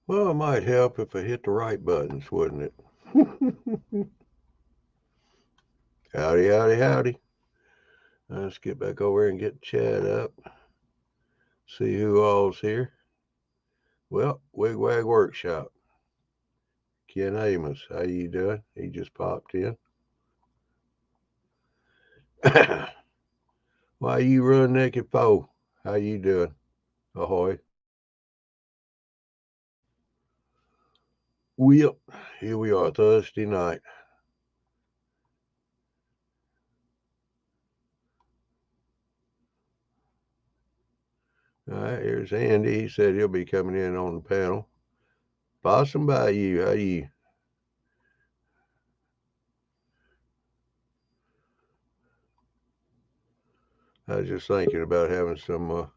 Well, it might help if I hit the right buttons, wouldn't it? Howdy, howdy, howdy. Let's get back over and get Chad up. See who all's here. Well, Wigwag Workshop. Ken Amos, how you doing? He just popped in. Why you run naked foe? How you doing? Ahoy. Well, here we are Thursday night. All right, here's Andy. He said he'll be coming in on the panel. Possum by you. How you? I was just thinking about having some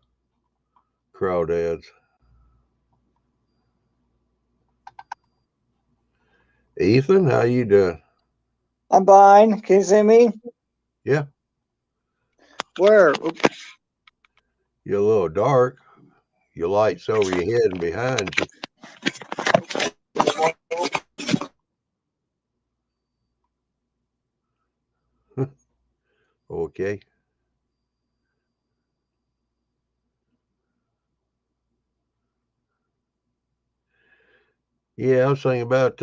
crawdads. Ethan, how you doing? I'm fine. Can you see me? Yeah. Where? You're a little dark. Your light's over your head and behind you. Okay. Yeah, I was thinking about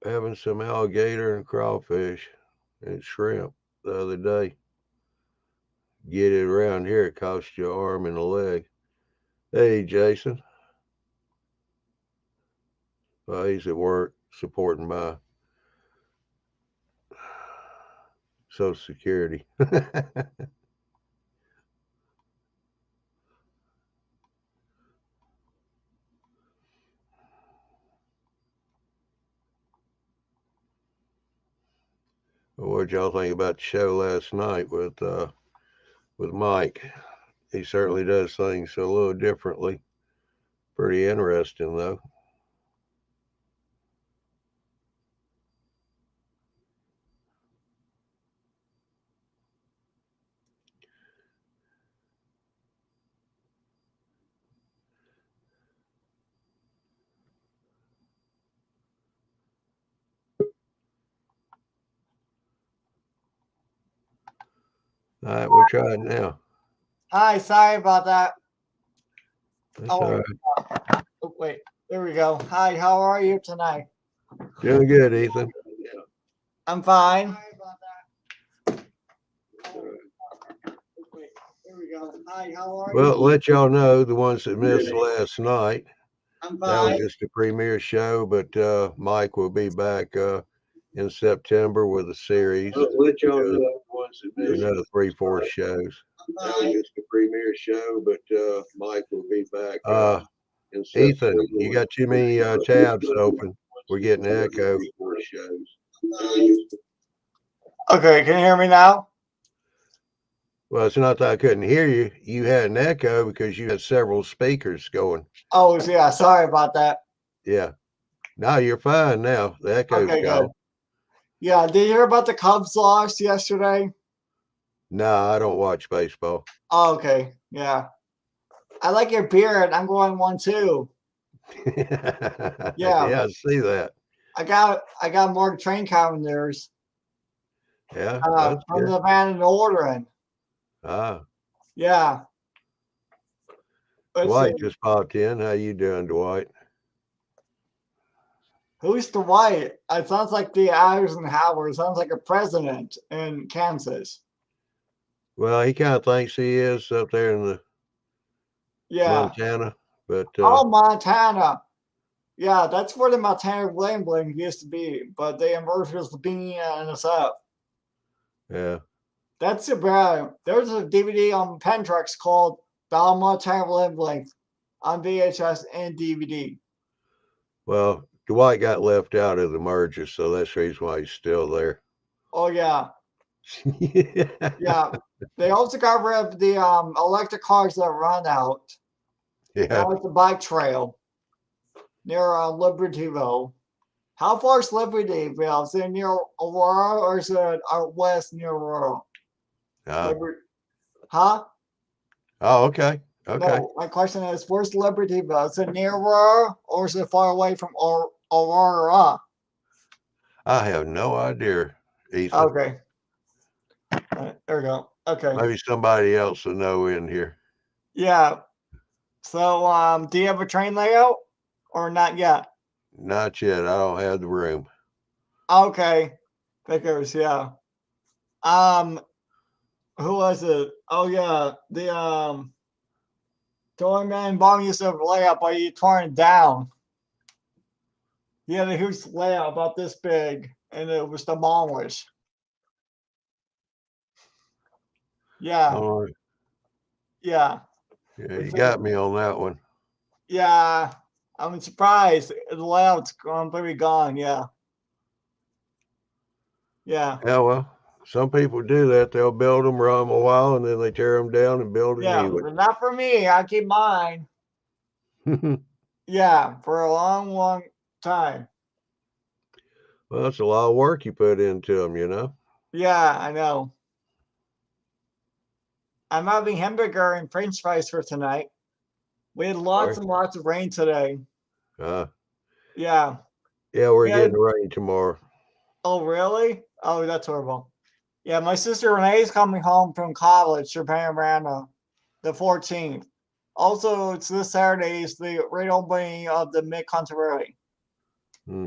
having some alligator and crawfish and shrimp the other day. Get it around here, it costs you an arm and a leg. Hey, Jason. Well, he's at work supporting my Social Security. What y'all think about the show last night with Mike? He certainly does things a little differently. Pretty interesting, though. All right, we'll try it now. Hi, sorry about that. That's all right. Oh, wait. There we go. Hi, how are you tonight? Doing good, Ethan. I'm fine. There we go. Hi, how are Well, you? let y'all know, the ones that missed last night, I'm that was fine. just a premiere show, but Mike will be back in September with a series. Let y'all know the ones that missed. Another 3-4 shows. That was just a premiere show, but Mike will be back. Ethan, you got too many tabs open. We're getting an echo. Okay, can you hear me now? Well, it's not that I couldn't hear you. You had an echo because you had several speakers going. Oh, yeah. Sorry about that. Yeah. No, you're fine now. The echo's Okay, gone. good. Yeah, did you hear about the Cubs loss yesterday? No, I don't watch baseball. Oh, okay. Yeah. I like your beard. I'm going one too. Yeah, Yeah. I see that. I got more train calendars Yeah, that's from good. the man in ordering. Ah, Yeah. Let's see. Dwight just popped in. How you doing, Dwight? Who's the white? It sounds like the Eisenhower. It sounds like a president in Kansas. Well, he kind of thinks he is up there in the Yeah. Montana, but Oh, Montana. Yeah, that's where the Montana Bling Bling used to be, but they merged with the BNSF. yeah. That's a bad. There's a DVD on Pentrax called The Montana Bling Bling on VHS and DVD. Well, Dwight got left out of the merger, so that's the reason why he's still there. Oh yeah, Yeah. yeah. They also got rid of the electric cars that run out. That was the bike trail near Libertyville. How far is Libertyville? Is it near Aurora or is it out west near Aurora? Ah. Huh? Oh, okay. Okay. No, my question is, where's Libertyville? Is it nearer or is it far away from Aurora? I have no idea, Ethan. Okay. There we go. Okay. Maybe somebody else will know in here. Yeah. So, do you have a train layout or not yet? Not yet. I don't have the room. Okay. Figures, yeah. Um, who was it? Oh yeah, the Toy Man Bong used to layout, but he torn it down. He had a huge layout about this big, and it was demolished. Yeah, All right. yeah. Yeah, you It's got me on that one. yeah. I'm surprised the layout's completely gone. Yeah, yeah, Yeah, well, some people do that. They'll build them, run them a while, and then they tear them down and build a yeah. new But not for me. I keep mine. one. Yeah, for a long, long time. Well, that's a lot of work you put into them, you know. Yeah, I know. I'm having hamburger and French fries for tonight. We had lots Sorry. and lots of rain today. Uh, Yeah. yeah, we're We had, getting rain tomorrow. oh, really? Oh, that's horrible. Yeah, my sister Renee's coming home from college to Panorama the 14th. Also, it's this Saturday is the great opening of the Mid Contemporary. Hmm.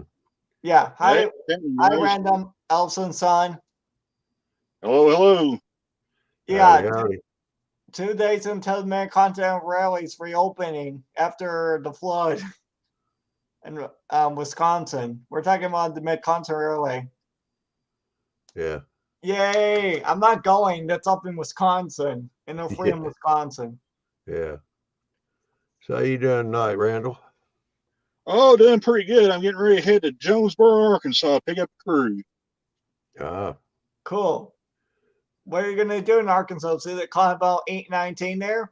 Yeah. Hey, Hi, anyways, Random Elson son. hello, hello. Howdy, Yeah, howdy. 2 days until the Mid Contemporary's reopening after the flood in Wisconsin. We're talking about the Mid Contemporary. Yeah, Yay! I'm not going. That's up in Wisconsin, in the yeah, Freedom, Wisconsin. yeah. So how you doing tonight, Randall? Oh, doing pretty good. I'm getting ready to head to Jonesboro, Arkansas, pick up a crew. Ah, Cool. What are you gonna do in Arkansas? See that caught about 819 there?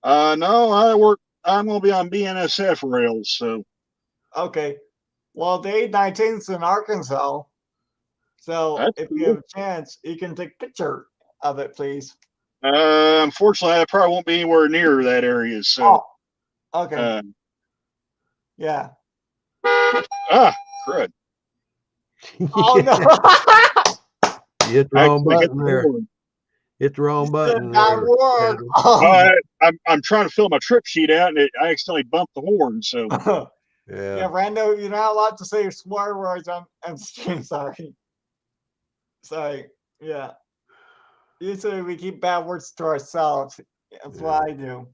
No, I'm gonna be on BNSF rails, so Okay. Well, the 819 is in Arkansas. So that's if you cool. have a chance, you can take a picture of it, please. Unfortunately, I probably won't be anywhere near that area, so Oh, okay. uh, Yeah. ah, crud. Oh yeah. no. You hit the I wrong actually hit button the there. horn. Hit the You wrong said button that there, word. Randall. Oh I'm trying to fill my trip sheet out, and I accidentally bumped the horn. So no. Yeah, Yeah, Rando, you're not allowed to say swear words on stream. Sorry. Sorry. Yeah. Usually we keep bad words to ourselves. That's yeah. what I do.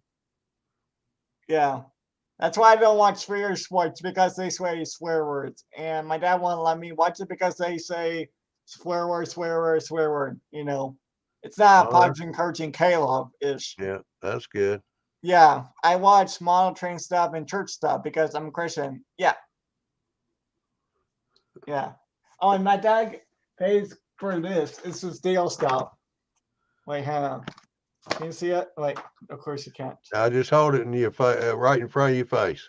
Yeah. That's why I don't watch swear sports because they say swear words. And my dad won't let me watch it because they say swear word, swear word, swear word. You know, it's not Oh, Podge encouraging Caleb ish. yeah, that's good. Yeah. I watch model train stuff and church stuff because I'm a Christian. Yeah. Yeah. Oh, and my dad pays for this. This is deal stuff. Wait, hang on. Can you see it? Wait, of course you can't. Now just hold it in your right in front of your face.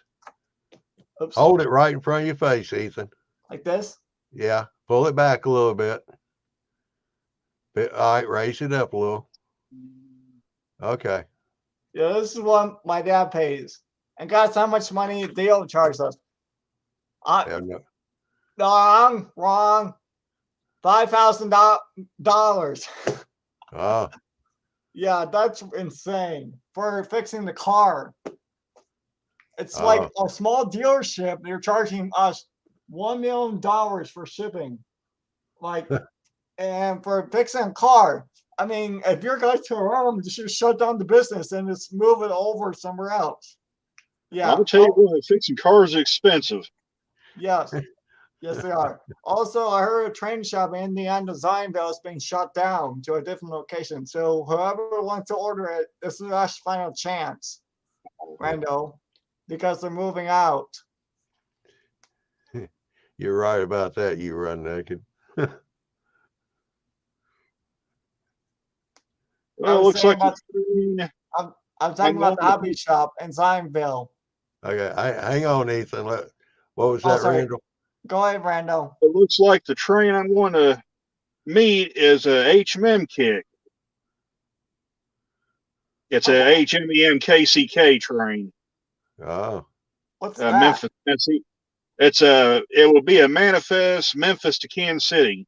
Oops. Hold it right in front of your face, Ethan. Like this? Yeah, pull it back a little bit. All right, raise it up a little. Okay. Yeah, this is what my dad pays. And guess how much money deal charges us? Yeah, no. Wrong. $5,000. Oh, Yeah, that's insane for fixing the car. It's like oh, a small dealership. They're charging us $1 million for shipping. Like, and for fixing a car. I mean, if your guys to Rome, you should shut down the business and just move it over somewhere else. I'm Yeah. gonna tell you Oh, what, fixing cars is expensive. yes. Yes, they are. Also, I heard a train shop in the end of Zionville is being shut down to a different location. So whoever wants to order it, this is our final chance, Rando, because they're moving out. you're right about that. You run naked. I Well, it was looks saying like the about train I'm talking hang about on. the hobby shop in Zionville. Okay, hang on, Ethan. What was Oh, that, sorry. Randall? Go ahead, Rando. It looks like the train I'm going to meet is a HMM kick. It's a HMEM KCK train. Oh. What's that? Memphis, Tennessee. It will be a manifest Memphis to Kansas City.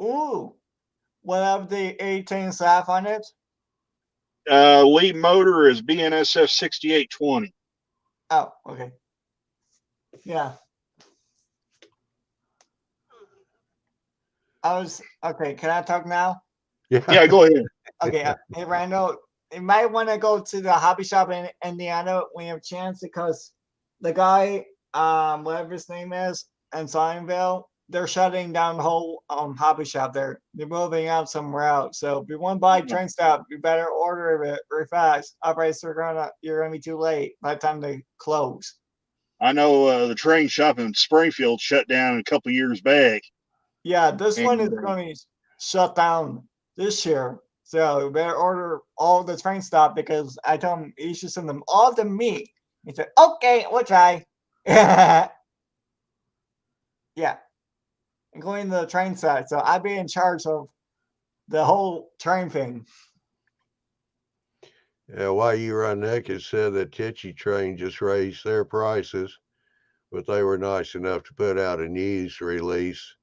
Ooh. What have the 18 staff on it? Lead motor is BNSF 6820. Oh, okay. Yeah. Okay. Can I talk now? Yeah, go ahead. Okay. Hey, Randall, you might want to go to the hobby shop in Indiana when you have a chance because the guy, whatever his name is, in Signville, they're shutting down the whole hobby shop there. They're moving out somewhere else. So if you want to buy train stop, you better order it very fast. Otherwise, you're gonna be too late by the time they close. I know the train shop in Springfield shut down a couple years back. Yeah, this one is And, going to be shut down this year. So you better order all the train stop because I told him you should send them all to me. He said, okay, we'll try. Yeah, including the train side. So I'd be in charge of the whole train thing. Yeah, while you were on that, it said that Titchy Train just raised their prices, but they were nice enough to put out a news release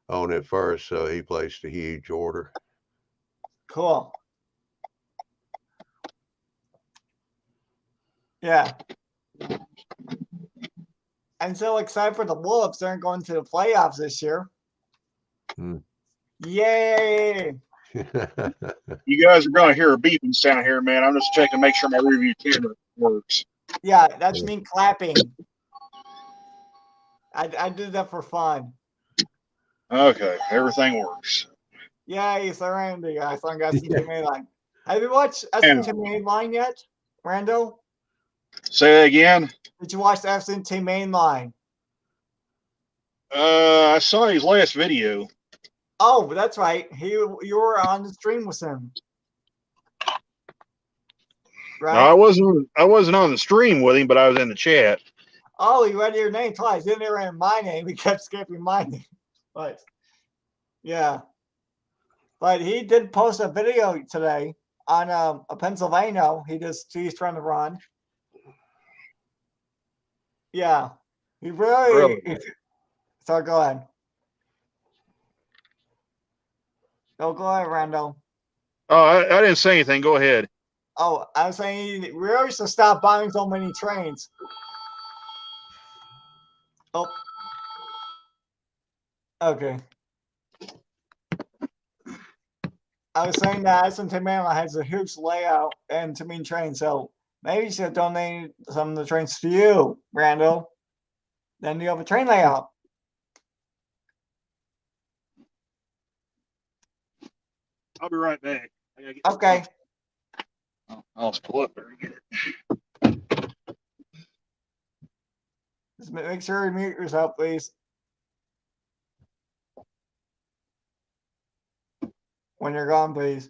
on it first, so he placed a huge order. Cool. Yeah. I'm so excited for the Wolves. They're going to the playoffs this year. Yay! You guys are going to hear a beeping sound here, man. I'm just checking to make sure my review camera works. Yeah, that's me clapping. I did that for fun. Okay, everything works. Yay, surrounding guys on SNT Mainline. Have you watched SNT Mainline yet, Randall? Say that again. Did you watch SNT Mainline? I saw his last video. Oh, that's right. You were on the stream with him. Right? No, I wasn't on the stream with him, but I was in the chat. Oh, he read your name twice. He didn't read my name. He kept skipping my name. But yeah. But he did post a video today on a Pennsylvania. He's trying to run. Yeah. He really. So go ahead. No, go ahead, Randall. Oh, I didn't say anything. Go ahead. Oh, I was saying he really should stop buying so many trains. Oh. Okay. I was saying that SNT Mainline has a huge layout and too many trains, so maybe you should donate some of the trains to you, Randall. Then you have a train layout. I'll be right back. Okay. I'll just pull up there and get it. Just make sure you mute yourself, please. When you're gone, please.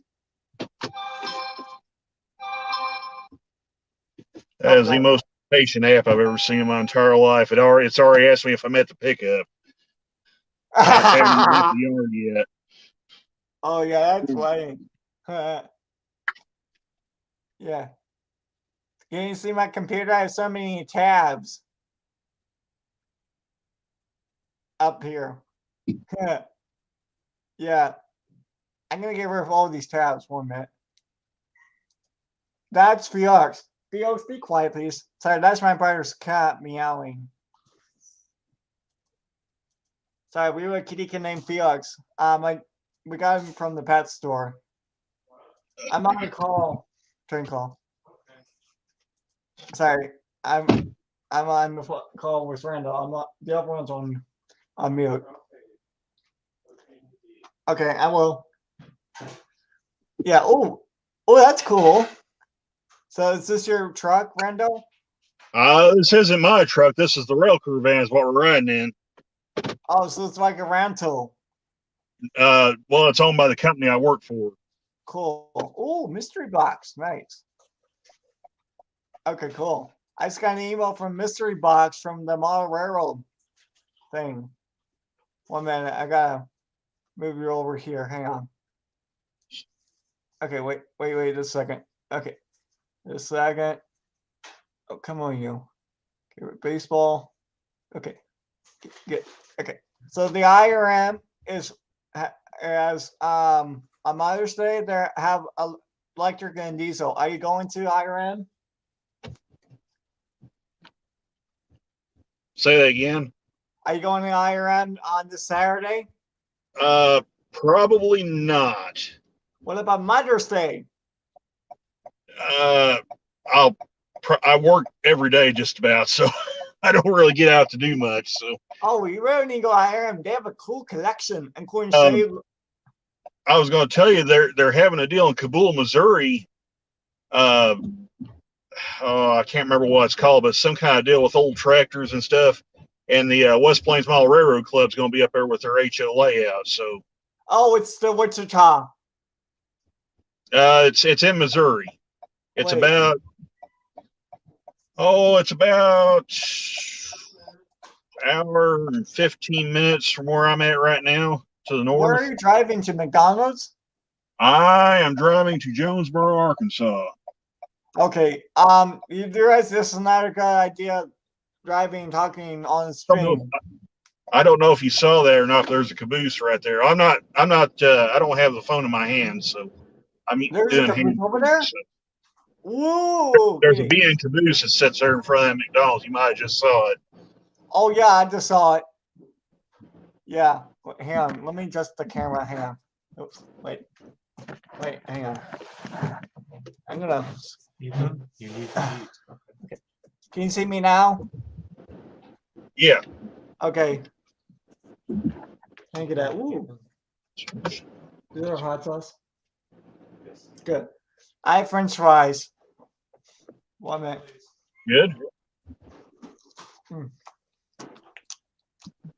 That is the most patient app I've ever seen in my entire life. It's already asked me if I'm at the pickup. I haven't even left the yard yet. Oh yeah, that's funny. Yeah. Can you see my computer? I have so many tabs up here. Yeah. I'm gonna get rid of all these tabs 1 minute. That's Felix. Felix, be quiet, please. Sorry, that's my brother's cat meowing. Sorry, we have a kitty kid named Felix. We got him from the pet store. I'm on a call. Train call. Sorry, I'm on the call with Randall. I'm not. The other one's on mute. Okay, I will. Yeah. Oh, that's cool. So is this your truck, Randall? This isn't my truck. This is the rail crew van. Is what we're riding in. Oh, so it's like a rental. Well, it's owned by the company I work for. Cool. Oh, mystery box. Nice. Okay, cool. I just got an email from Mystery Box from the model railroad thing. 1 minute. I gotta move you over here. Hang on. Okay, wait a second. Okay. A second. Oh, come on, you. Okay, baseball. Okay. Good. Okay. So the IRM is as on Mother's Day they have electric and diesel. Are you going to IRM? Say that again. Are you going to IRM on this Saturday? Probably not. What about Mother's Day? I work every day just about, so I don't really get out to do much. So. Oh, you really need to go to IRM. They have a cool collection, including I was going to tell you they're having a deal in Kabul, Missouri. I can't remember what it's called, but some kind of deal with old tractors and stuff. And the West Plains Mile Railroad Club's going to be up there with their HO layout. So. Oh, it's the Wichita. It's in Missouri. It's Wait. about hour and 15 minutes from where I'm at right now to the north. Where are you driving to? McDonald's? I am driving to Jonesboro, Arkansas. Okay. You realize this is not a good idea driving, talking on the stream. I don't know if you saw that or not. There's a caboose right there. I don't have the phone in my hand, so I'm There's doing a caboose hand. over there? So. Woo! There's a B&N caboose that sits there in front of that McDonald's. You might have just saw it. Oh, yeah, I just saw it. Yeah. Hang on. Let me adjust the camera. Hang on. Oops. Wait, hang on. I'm going to. You need to eat. Okay. Can you see me now? Yeah. Okay. Can I get that? Ooh. Is there hot sauce? Yes. Good. I have French fries. 1 minute. Good.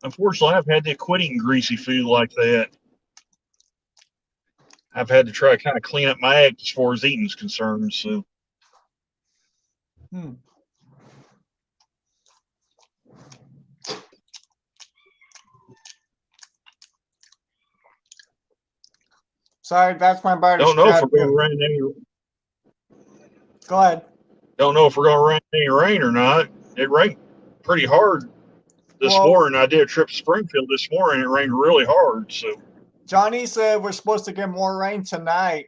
Unfortunately, I've had to quit eating greasy food like that. I've had to try to kind of clean up my act as far as eating is concerned. So. Sorry, that's my bar. Don't know if we're going to rain any. Go ahead. Don't know if we're going to rain any rain or not. It rained pretty hard this morning. I did a trip to Springfield this morning. It rained really hard. So Johnny said we're supposed to get more rain tonight.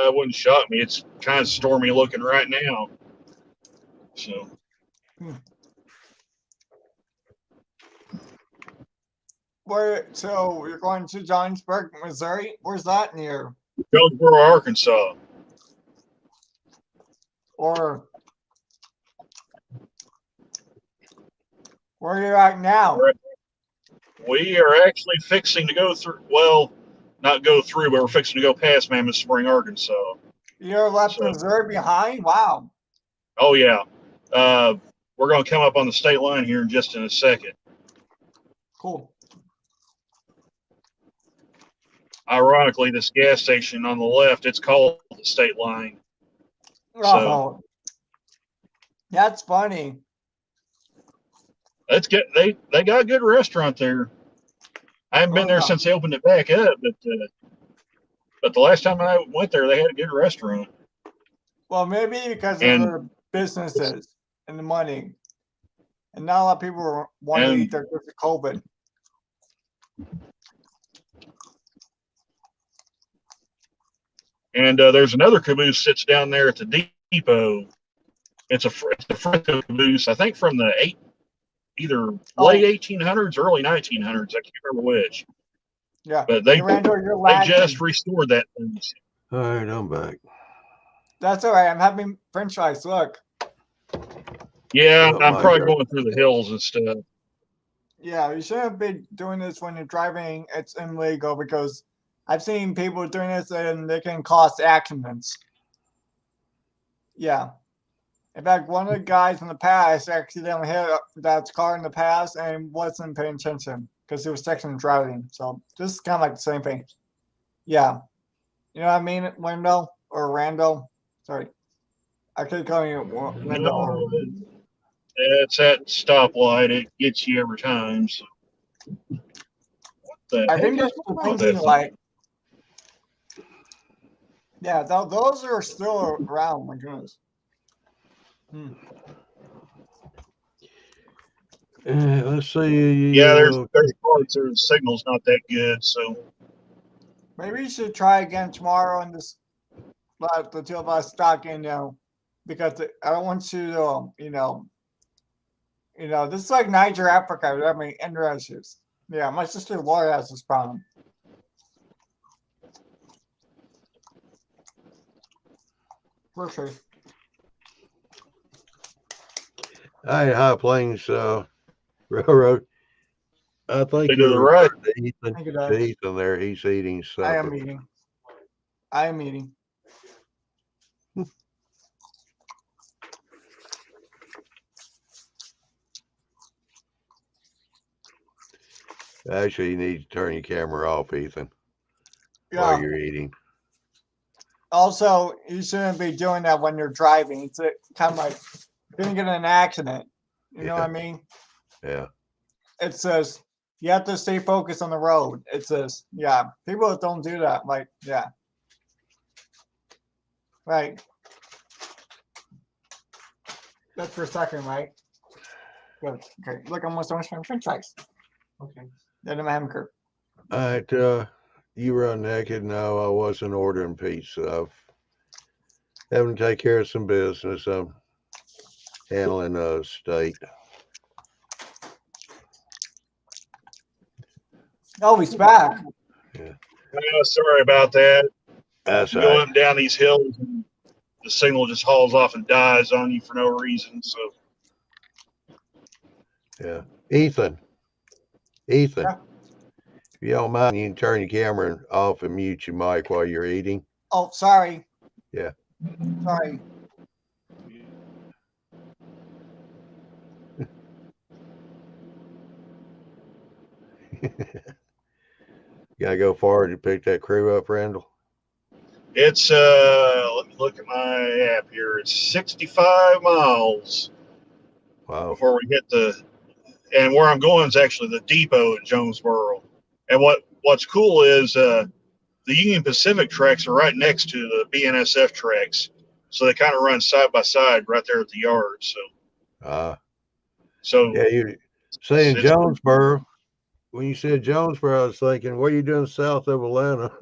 Wouldn't shock me. It's kind of stormy looking right now. So. So you're going to Johnsburg, Missouri? Where's that near? Jonesboro, Arkansas. Or where are you at now? We are actually fixing to go through. Well, not go through, but we're fixing to go past Mammoth Spring, Arkansas. You're left Missouri behind? Wow. Oh yeah. We're going to come up on the state line here in just a second. Cool. Ironically, this gas station on the left, it's called the state line. Oh, that's funny. That's good. They got a good restaurant there. I haven't been there since they opened it back up, but the last time I went there, they had a good restaurant. Well, maybe because of their businesses and the money, and not a lot of people want to eat there because of COVID. And there's another caboose sits down there at the depot. It's a Frisco caboose, I think from the either late 1800s, early 1900s. I can't remember which. Yeah, but they just restored that thing. All right, I'm back. That's all right. I'm having French fries. Look. Yeah, I'm probably going through the hills and stuff. Yeah, you shouldn't be doing this when you're driving. It's illegal because I've seen people doing this and they can cause accidents. Yeah. In fact, one of the guys in the past accidentally hit that car in the past and wasn't paying attention because he was texting driving. So this is kind of like the same thing. Yeah. You know what I mean, Wendell or Randall? Sorry. I keep calling you Wendell. It's that stoplight. It gets you every time. So. I think that's the blinking light. Yeah, those are still around. My goodness. Let's see. Yeah, there's parts where the signal's not that good, so Maybe you should try again tomorrow and just let the two of us talk in, because I don't want you to, this is like Niger, Africa. I mean, internet issues. Yeah, my sister Laura has this problem. For sure. Hi, High Plains Railroad. I think they do the you're right. Ethan. Thank you, To Dad. Ethan there. He's eating I am supper. eating. I am eating. Actually, you need to turn your camera off, Ethan, while Yeah. you're eating. Also, you shouldn't be doing that when you're driving. It's kind of like you're gonna get in an accident. You know what I mean? Yeah. It says you have to stay focused on the road. It says, yeah, people don't do that. Like, yeah, right. That's for a second, right? Good. Okay. Look, I'm almost done with French fries. Okay. Then I'm hamburger. All right. You run naked. No, I wasn't ordering pizza. Having to take care of some business. I'm handling a state. Oh, he's back. Yeah. Sorry about that. That's You go right. up and down these hills, and the signal just hauls off and dies on you for no reason. So Yeah. Ethan. Ethan. Yeah. If you don't mind, you can turn your camera off and mute your mic while you're eating. Oh, sorry. Yeah. Sorry. You gotta go forward to pick that crew up, Randall. it's let me look at my app here. It's 65 miles Wow. before we hit and where I'm going is actually the depot at Jonesboro. And what's cool is the Union Pacific tracks are right next to the BNSF tracks, so they kind of run side by side right there at the yard. So Yeah, you saying it's Jonesboro. When you said Jonesboro, I was thinking, what are you doing south of Atlanta?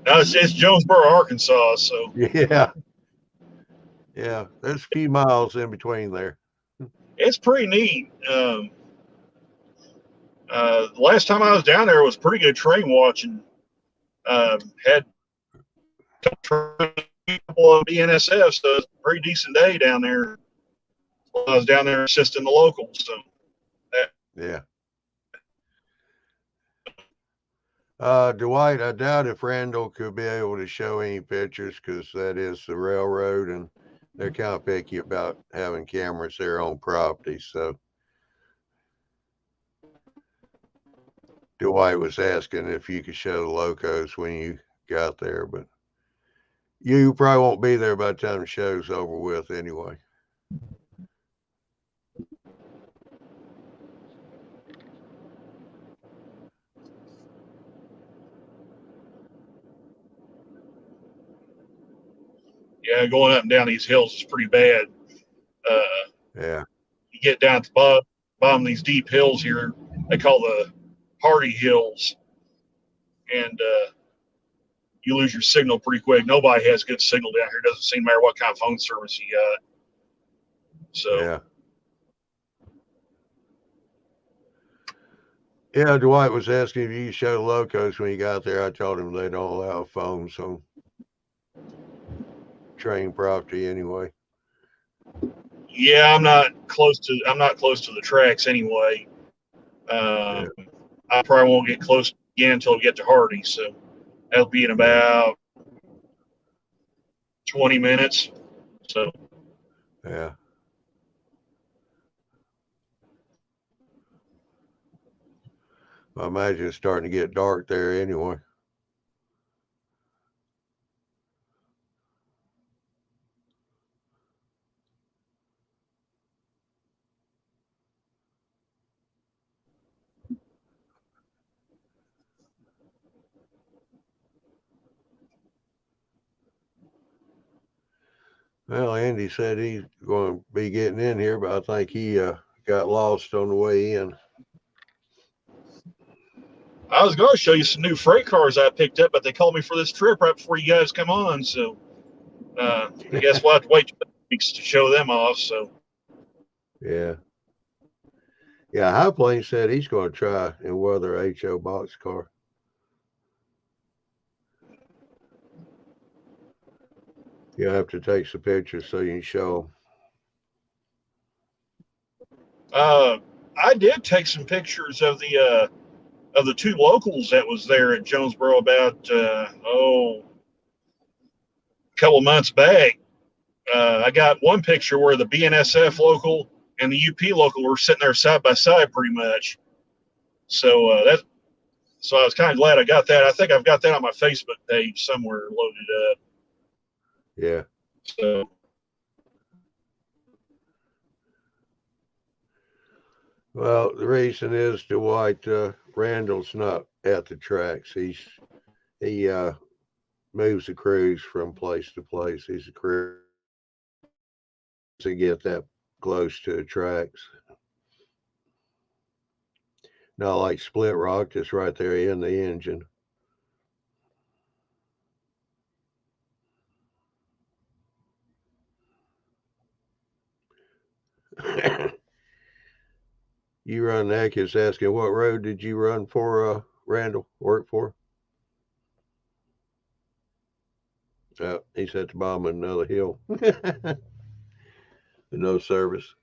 no, it's Jonesboro, Arkansas. So Yeah. Yeah. There's a few miles in between there. it's pretty neat. The last time I was down there was pretty good train watching. Had a couple of BNSF, so it's a pretty decent day down there. I was down there assisting the locals. So Yeah. Dwight, I doubt if Randall could be able to show any pictures because that is the railroad and they're kind of picky about having cameras there on property. So Dwight was asking if you could show the locos when you got there, but you probably won't be there by the time the show's over with anyway. yeah, going up and down these hills is pretty bad. Yeah. You get down to the bottom of these deep hills here, they call the Hardy Hills, and you lose your signal pretty quick. Nobody has good signal down here. It doesn't seem matter what kind of phone service you got. So Yeah. Yeah, Dwight was asking if you could show the locos when you got there. I told him they don't allow phones on train property anyway. yeah, I'm not close to the tracks anyway. Yeah. I probably won't get close again until we get to Hardy. So that'll be in about 20 minutes. So Yeah. I imagine it's starting to get dark there anyway. Well, Andy said he's going to be getting in here, but I think he got lost on the way in. I was going to show you some new freight cars I picked up, but they called me for this trip right before you guys come on. So I guess we'll have to wait 2 weeks to show them off. So Yeah. Yeah, High Plains said he's going to try and weather a HO boxcar. You'll have to take some pictures so you can show I did take some pictures of the 2 locals that was there at Jonesboro about a couple months back. I got one picture where the BNSF local and the UP local were sitting there side by side, pretty much. So so I was kind of glad I got that. I think I've got that on my Facebook page somewhere loaded up. Yeah. So Well, the reason is Dwight Randall's not at the tracks. He moves the crews from place to place. He's a crew to get that close to the tracks. Not like Split Rock, just right there in the engine. You run that kid's asking what road did you run for Randall work for? He's at the bottom of another hill. No service.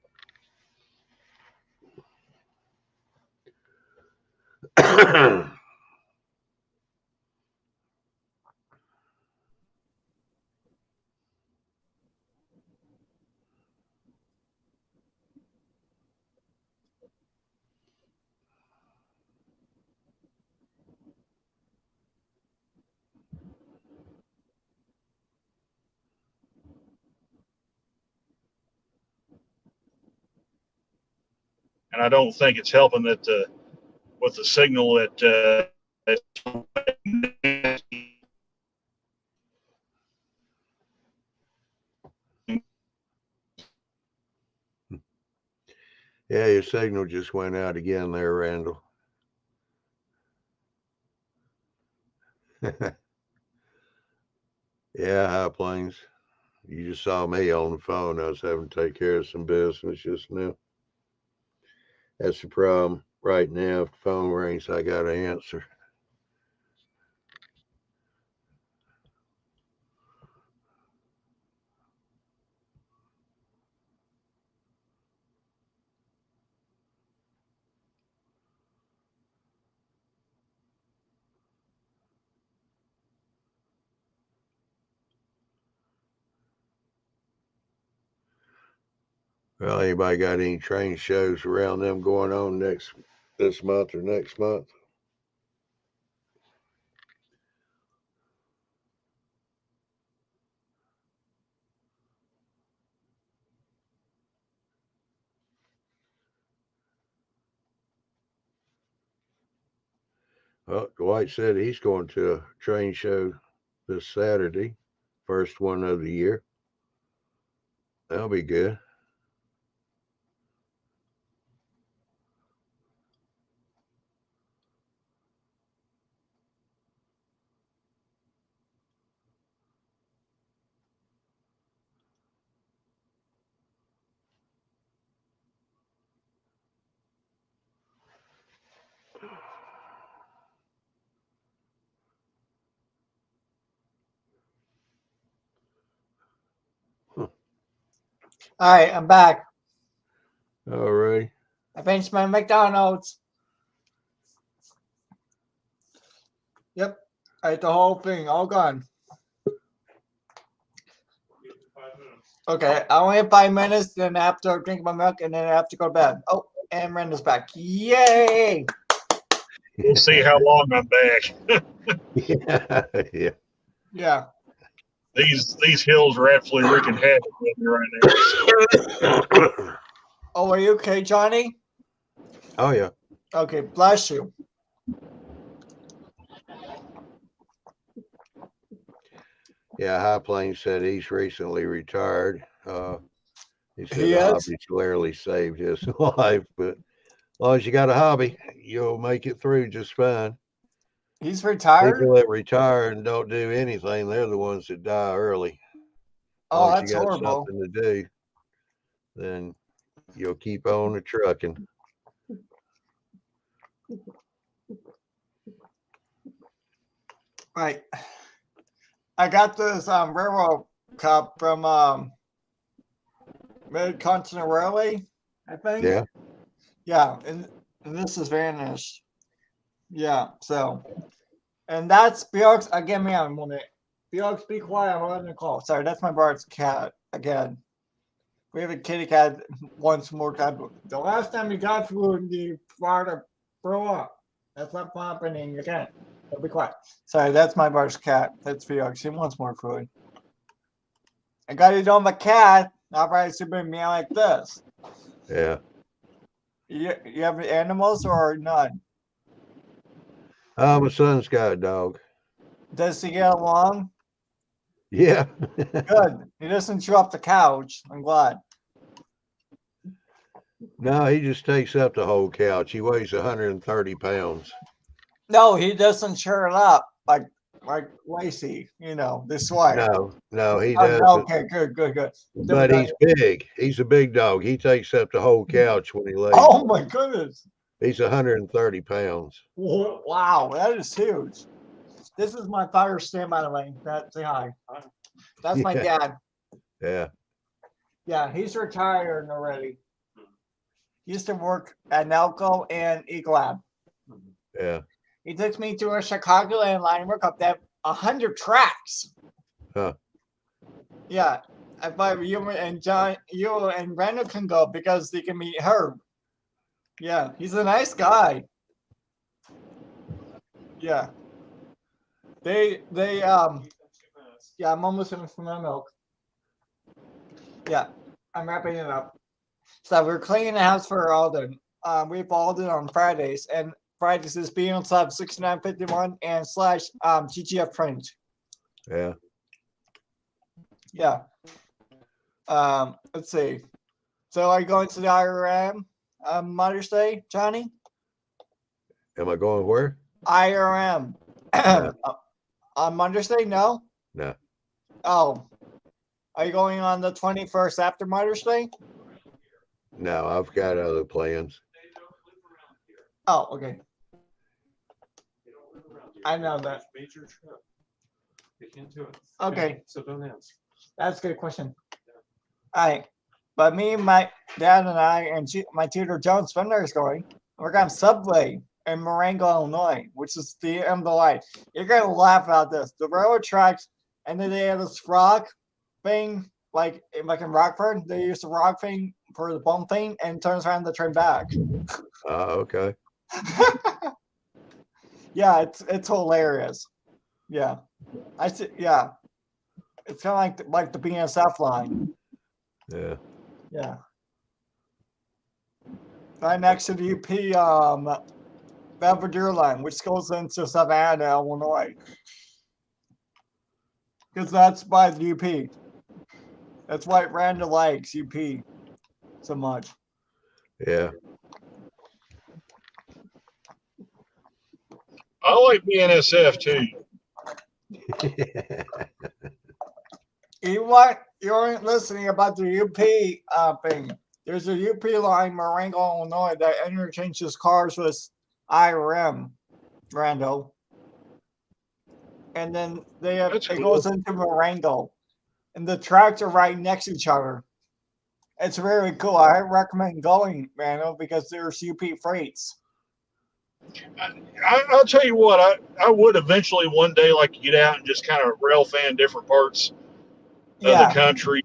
and I don't think it's helping that with the signal that Yeah, your signal just went out again there, Randall. Yeah, High Plains. You just saw me on the phone. I was having to take care of some business just now. That's the problem. Right now, if the phone rings, I got to answer. Well, anybody got any train shows around them going on this month or next month? Well, Dwight said he's going to a train show this Saturday, first one of the year. That'll be good. All right, I'm back. All right. I finished my McDonald's. Yep, I ate the whole thing, all gone. Okay, I only have 5 minutes, then I have to drink my milk, and then I have to go to bed. Oh, and Brenda's back. Yay! we'll see how long I'm back. Yeah. Yeah. Yeah. These hills are absolutely wreaking havoc with me right now. Oh, are you okay, Johnny? Oh, yeah. Okay, bless you. Yeah, High Plains said he's recently retired. He said He the is. hobby clearly saved his life, but as long as you got a hobby, you'll make it through just fine. He's retired. People that retire and don't do anything, they're the ones that die early. As Oh, long as you that's got horrible. something to do, then you'll keep on the trucking. Right. I got this railroad cup from Mid-Continental Railway, I think. Yeah. Yeah, and this is vanished. Yeah, so. And that's Bjork's. Again, man, I'm gonna. Bjork's, be quiet. I'm on the call. Sorry, that's my brother's cat again. We have a kitty cat once more time. The last time you got food, you brought to throw up. That's not happening again. So be quiet. Sorry, that's my brother's cat. That's Bjork. She wants more food. I got it on the cat. Now probably should be meow like this. Yeah. You have animals or none? My son's got a dog. Does he get along? Yeah. Good. He doesn't chew up the couch. I'm glad. No, he just takes up the whole couch. He weighs 130 pounds. No, he doesn't chew it up like Lacey, this way. No, he Oh, doesn't. okay, good. But he's big. He's a big dog. He takes up the whole couch when he lays. Oh my goodness. He's 130 pounds. Wow, that is huge. This is my fire stand, by the way. Say hi. That's my dad. Yeah. Yeah, he's retired already. He used to work at Nelco and Ecolab. Yeah. He took me to a Chicagoland line work up there, 100 tracks. Huh. Yeah. But you and John, you and Randall can go because they can meet Herb. Yeah, he's a nice guy. Yeah. Yeah, I'm almost finished with my milk. Yeah, I'm wrapping it up. So we're cleaning the house for Alden. We've Alden on Fridays, and Fridays is Being Sub 6951 and slash GGF print. Yeah. Yeah. Let's see. So are you going to the IRM Mother's Day, Johnny? Am I going where? IRM. On Mother's Day? No? No. Oh. Are you going on the 21st after Mother's Day? No, I've got other plans. Oh, okay. I know that. Major trip. They can't do it. Okay. So don't ask. That's a good question. All right. But me, my dad, and I, and my tutor, Joan Spender, is going. We're going Subway in Marengo, Illinois, which is the end of the line. You're going to laugh about this. The railroad tracks, and then they have this rock thing, like in Rockford. They use the rock thing for the bump thing and turns around the train back. Okay. Yeah, it's hilarious. Yeah. Yeah. It's kind of like the BNSF line. Yeah. Yeah. Right next to the UP Belvedere line, which goes into Savannah, Illinois. Because that's by the UP. That's why Randall likes UP so much. I Yeah. like BNSF too. You aren't listening about the UP thing. There's a UP line, Marengo, Illinois, that interchanges cars with IRM, Randall. And then it goes into Marengo. And the tracks are right next to each other. It's very cool. I recommend going, Randall, because there's UP freights. I'll tell you what, I would eventually one day like to get out and just kind of rail fan different parts of the country.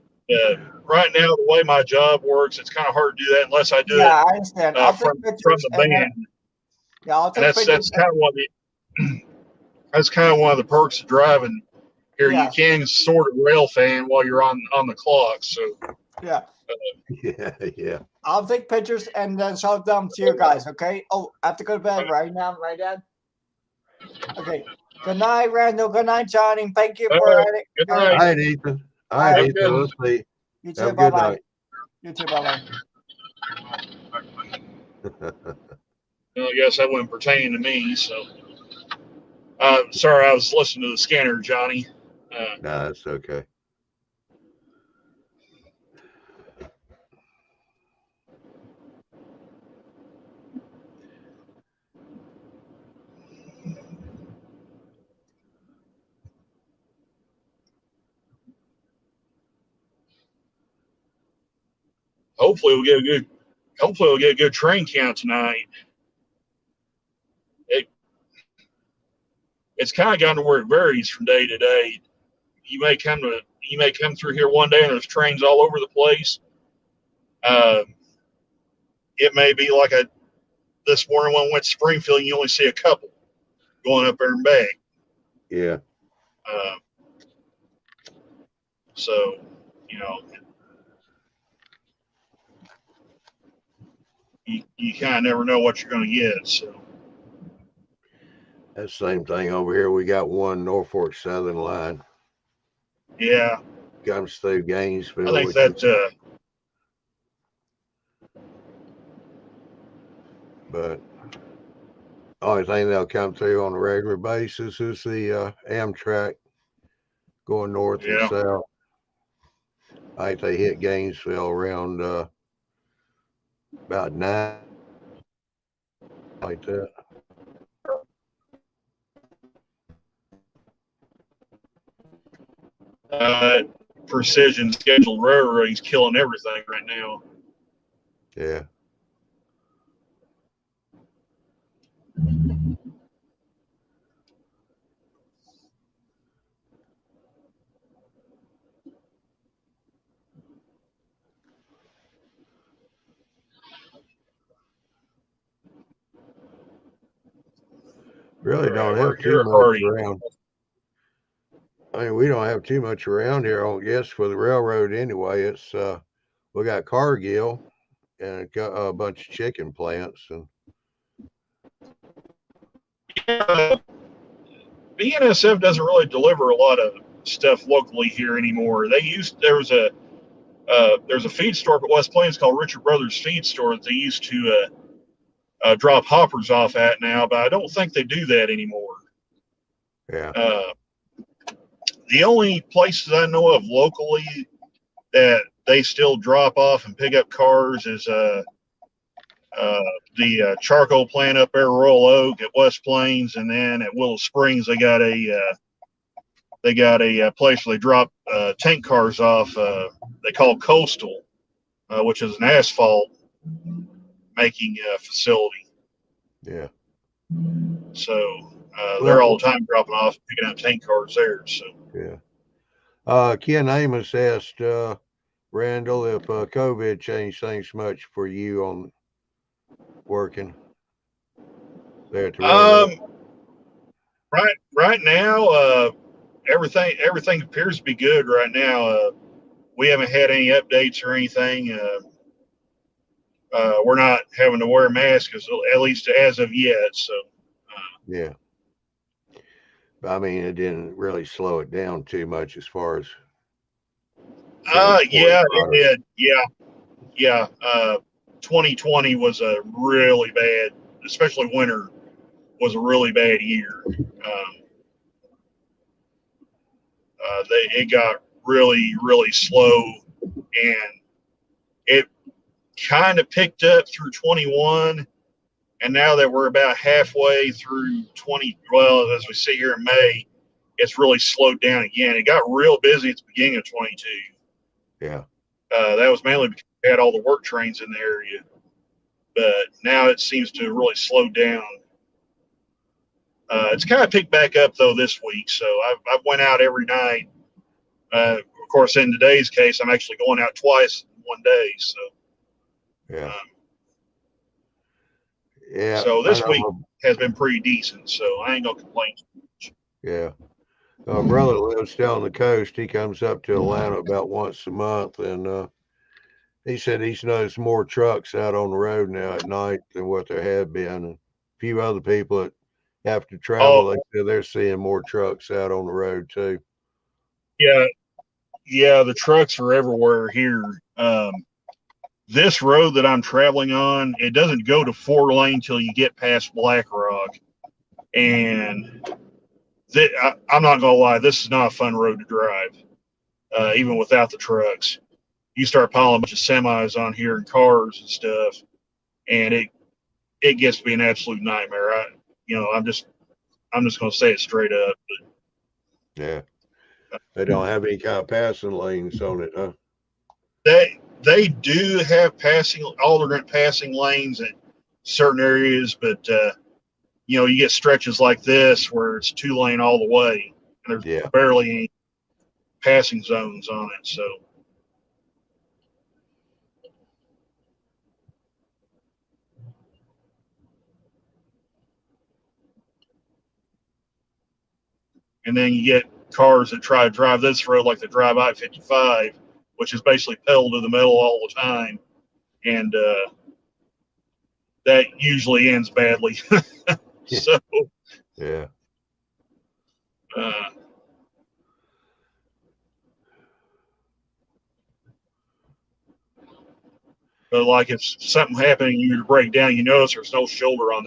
Right now, the way my job works, it's kind of hard to do that unless I do it. I understand. From the band. I'll take pictures. That's kind of one of the perks of driving here. Yeah. You can sort of rail fan while you're on the clock. So yeah. Yeah. I'll take pictures and then show them to you guys, okay? Oh, I have to go to bed right now, right, Dad? Okay. Good night, Randall. Good night, Johnny. Thank you All for right. Good night. All right, Ethan. All right, Have a Ethan. good We'll see. You Have too. a Bye good bye. night. You too. Bye bye. I guess that wasn't pertaining to me. So, sorry, I was listening to the scanner, Johnny. Nah, that's okay. Hopefully, we'll get a good. Hopefully, we'll get a good train count tonight. It's kind of gotten to where it varies from day to day. You may come through here one day and there's trains all over the place. It may be like this morning when I went to Springfield, you only see a couple going up there and back. Yeah. So, you know, you kind of never know what you're going to get. So, That's the same thing over here. We got one Norfolk Southern line. yeah, Comes through I Gainesville. think that. But only thing they'll come through on a regular basis is the Amtrak going north and Yeah. south. I think they hit Gainesville around about 9, like that. Precision scheduled railroading's killing everything right now. Yeah. Really don't have too much around. I mean, we don't have too much around here, I guess, for the railroad anyway. It's we got Cargill and a bunch of chicken plants, and BNSF doesn't really deliver a lot of stuff locally here anymore. There's a feed store up at West Plains called Richard Brothers Feed Store that they used to drop hoppers off at now, but I don't think they do that anymore. yeah. The only places I know of locally that they still drop off and pick up cars is the charcoal plant up there, Royal Oak at West Plains, and then at Willow Springs they got a place where they drop tank cars off. They call Coastal, which is an asphalt making facility. Yeah. So they're all the time dropping off and picking up tank cars there. So yeah. Ken Amos asked Randall if COVID changed things much for you on working there at the railroad. Right now, everything appears to be good right now. We haven't had any updates or anything. We're not having to wear masks, at least as of yet. So yeah. I mean, it didn't really slow it down too much as far as. Yeah, it did. Yeah. 2020 was a really bad, especially winter, was a really bad year. It got really slow, and it kind of picked up through 21, and now that we're about halfway through 20, well, as we see here in May, it's really slowed down again. It got real busy at the beginning of 22. Yeah. That was mainly because we had all the work trains in the area, but now it seems to really slow down. It's kind of picked back up though this week, so I've went out every night. Of course, in today's case, I'm actually going out twice in one day. So yeah, yeah. So this week has been pretty decent. So I ain't gonna complain too much. Yeah. My brother lives down the coast. He comes up to Atlanta about once a month, and he said he's noticed more trucks out on the road now at night than what there had been. And a few other people that have to travel, like they're seeing more trucks out on the road too. Yeah, the trucks are everywhere here. This road that I'm traveling on, it doesn't go to 4-lane till you get past Black Rock, and I'm not gonna lie, this is not a fun road to drive, even without the trucks. You start piling a bunch of semis on here and cars and stuff, and it gets to be an absolute nightmare. I'm just gonna say it straight up. Yeah, they don't have any kind of passing lanes on it, huh? They do have alternate passing lanes in certain areas, but you get stretches like this where it's 2-lane all the way, and there's barely any passing zones on it. So, and then you get cars that try to drive this road like they drive I-55, which is basically pedal to the metal all the time, and that usually ends badly. So, yeah. But like if something happened and you were to break down, you notice there's no shoulder on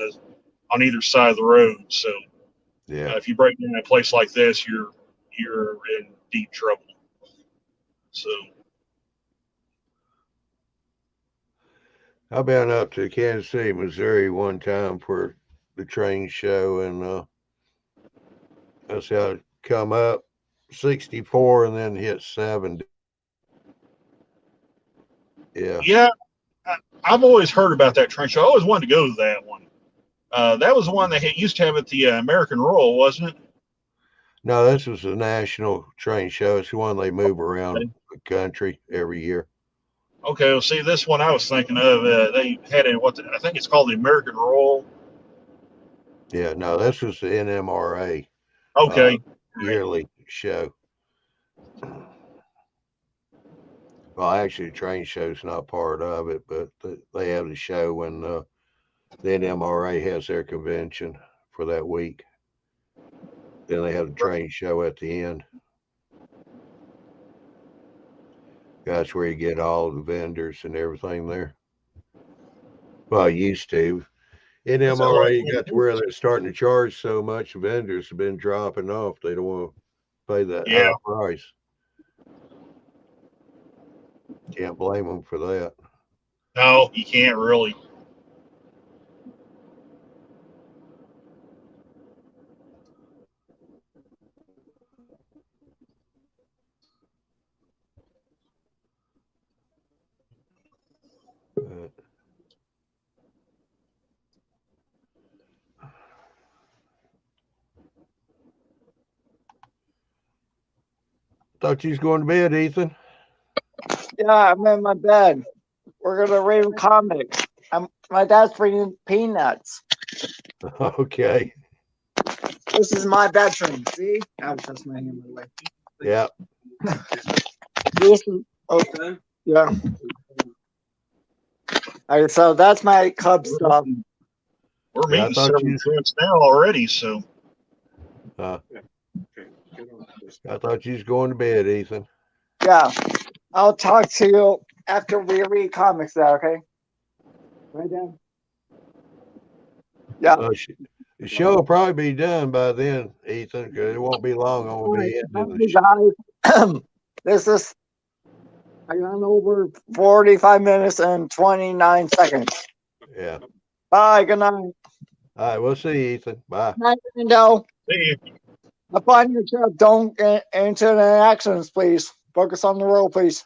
either side of the road. So if you break down in a place like this, you're in deep trouble. So I've been up to Kansas City, Missouri one time for the train show, and that's how it come up 64 and then hit 70. Yeah, I've always heard about that train show. I always wanted to go to that one. That was the one they used to have at the American Royal, wasn't it? No, this was a national train show. It's the one they move around the country every year. Okay, well, see, this one I was thinking of, they had I think it's called the American Royal. Yeah, no, this was the NMRA yearly show. Well, actually, the train show's not part of it, but they have the show when the NMRA has their convention for that week. Then they have the train show at the end. That's where you get all the vendors and everything there. Well, used to. NMRA got to where they're starting to charge so much. Vendors have been dropping off. They don't want to pay that high price. Can't blame them for that. No, you can't really. Thought you was going to bed, Ethan. Yeah, I'm in my bed. We're gonna read comics. My dad's reading Peanuts. Okay. This is my bedroom. See? I touched my hand away. Yeah. This is okay. Yeah. All right, so that's my Cub stuff. We're meeting several friends now already, so. I thought you was going to bed, Ethan. Yeah. I'll talk to you after we read comics now, okay? Right, Dad? Yeah. The show will probably be done by then, Ethan, because it won't be long. I'm going to be ending the show. This is I got over 45 minutes and 29 seconds. Yeah. Bye. Good night. All right. We'll see, Ethan. Bye. Night, Lindo. See you. Upon your trip, don't get into any accidents, please. Focus on the road, please.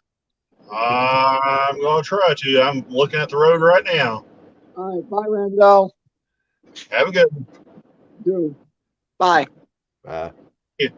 I'm going to try to. I'm looking at the road right now. All right. Bye, Rando. Have a good one. Dude. Bye. Bye. Yeah.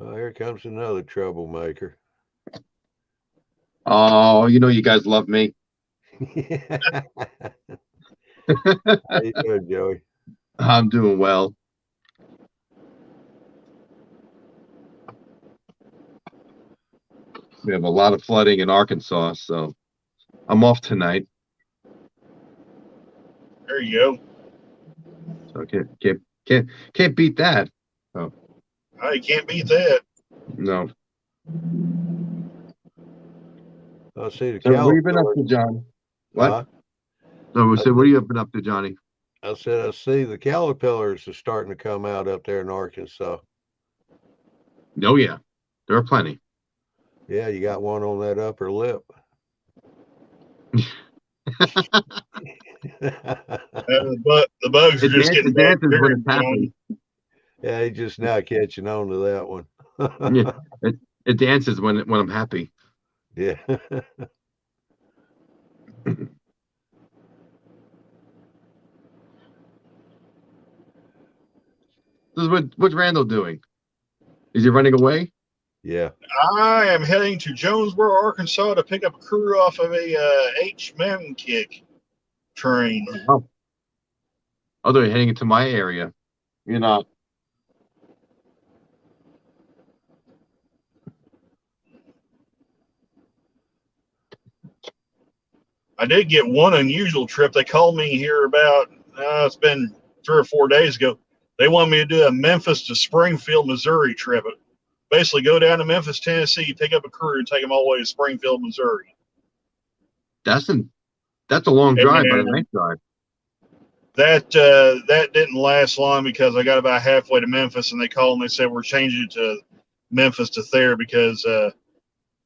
Oh, here comes another troublemaker. Oh, you know you guys love me. How you doing, Joey? I'm doing well. We have a lot of flooding in Arkansas, so I'm off tonight. There you go. So can't beat that. Oh Oh, you can't beat that. no. I see the So what have you been up caterpillars. to, John? What? Huh? So we said, what have you been up to, Johnny? I said, I see the caterpillars are starting to come out up there in Arkansas. Oh yeah, there are plenty. Yeah, you got one on that upper lip. The bugs are just getting It dances when bigger, it's happy. Yeah, he's just now catching on to that one. Yeah, it dances when I'm happy. Yeah. This is what's Randall doing? Is he running away? Yeah. I am heading to Jonesboro, Arkansas to pick up a crew off of a H-Men kick train. Oh, they're heading into my area. You're not. I did get one unusual trip. They called me here about, it's been 3 or 4 days ago. They want me to do a Memphis to Springfield, Missouri trip. Basically, go down to Memphis, Tennessee, pick up a crew, and take them all the way to Springfield, Missouri. That's a long drive, but a nice drive. That didn't last long because I got about halfway to Memphis, and they called and they said we're changing it to Memphis to Thayer because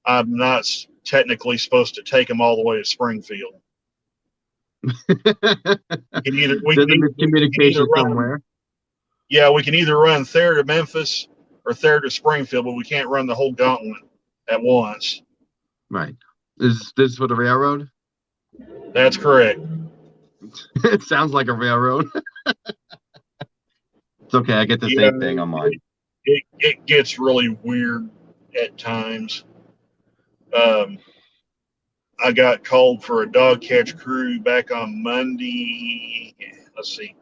I'm not technically supposed to take them all the way to Springfield. We can either Miscommunication run, somewhere. yeah, we can either run Thayer to Memphis or Thayer to Springfield, but we can't run the whole gauntlet at once. Right. Is this for the railroad? That's correct. It sounds like a railroad. It's okay. I get the same thing on mine. It gets really weird at times. I got called for a dog catch crew back on Monday. Let's see.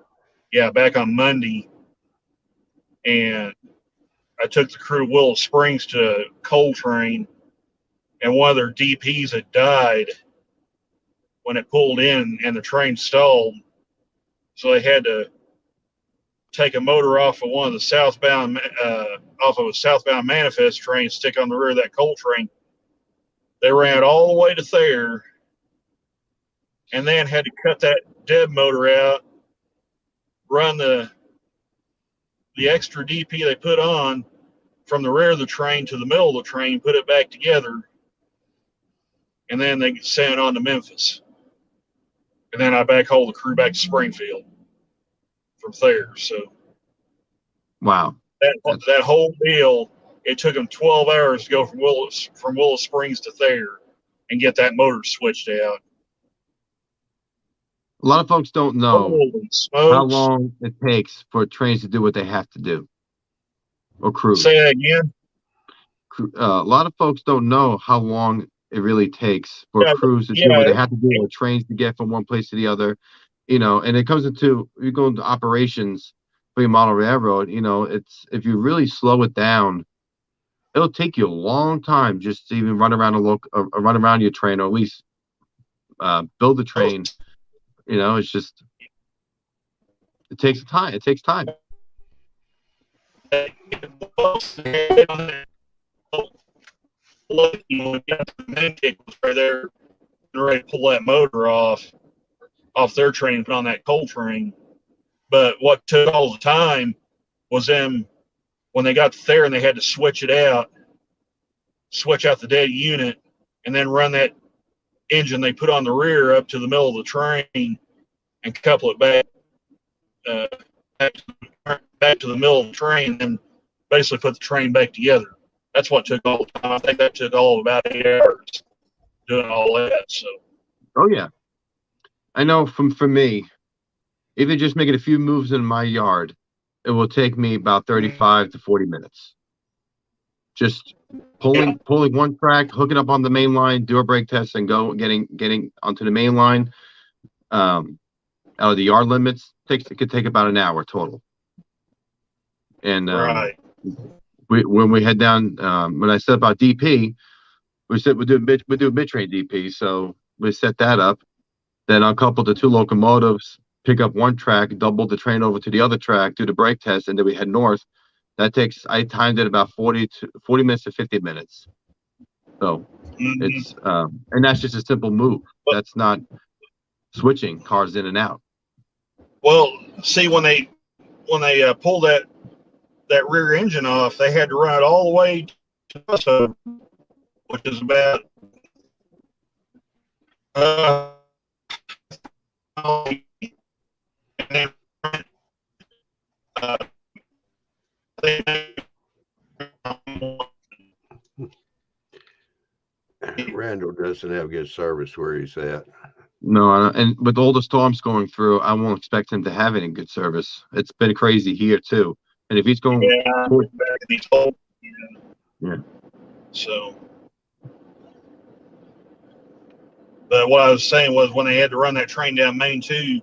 Yeah, back on Monday. And I took the crew to Willow Springs to Coltrane, and one of their DPs had died when it pulled in and the train stalled. So they had to take a motor off of one of the southbound, off of a southbound manifest train, stick on the rear of that Coltrane. They ran it all the way to Thayer, and then had to cut that dead motor out, run the extra DP they put on from the rear of the train to the middle of the train, put it back together, and then they sent it on to Memphis. And then I backhauled the crew back to Springfield from Thayer. So Wow. That whole deal, it took them 12 hours to go from Willow Springs to Thayer and get that motor switched out. A lot of folks don't know Holy smokes. how long it takes for trains to do what they have to do, or crews. Say that again. A lot of folks don't know how long it really takes for crews to do what they have to do, or trains to get from one place to the other. And it comes into, you go into operations for your model railroad. It's, if you really slow it down, it'll take you a long time just to even run around run around your train, or at least build the train. It's just, it takes time. It takes time. They're ready to pull that motor off their train and put on that coal train. But what took all the time was them, when they got there and they had to switch out the dead unit, and then run that engine they put on the rear up to the middle of the train and couple it back to the middle of the train, and basically put the train back together. That's what took all the time. I think that took all of about 8 hours doing all that. So. Oh yeah, I know. For me, even just making a few moves in my yard, it will take me about 35 to 40 minutes. Just pulling one track, hooking up on the main line, do a brake test, and getting onto the main line. Out of the yard limits, it could take about an hour total. And Right. when we head down, when I said about DP, we said we do mid-train DP, so we set that up. Then I'll couple the two locomotives, pick up one track, double the train over to the other track, do the brake test, and then we head north. I timed it about 40 minutes to 50 minutes. So it's and that's just a simple move. That's not switching cars in and out. Well, see, when they pulled that rear engine off, they had to run it all the way to us, which is about Randall doesn't have good service where he's at. No, and with all the storms going through, I won't expect him to have any good service. It's been crazy here too. And if he's going towards, back in these holes, yeah. So, but what I was saying was when they had to run that train down Main 2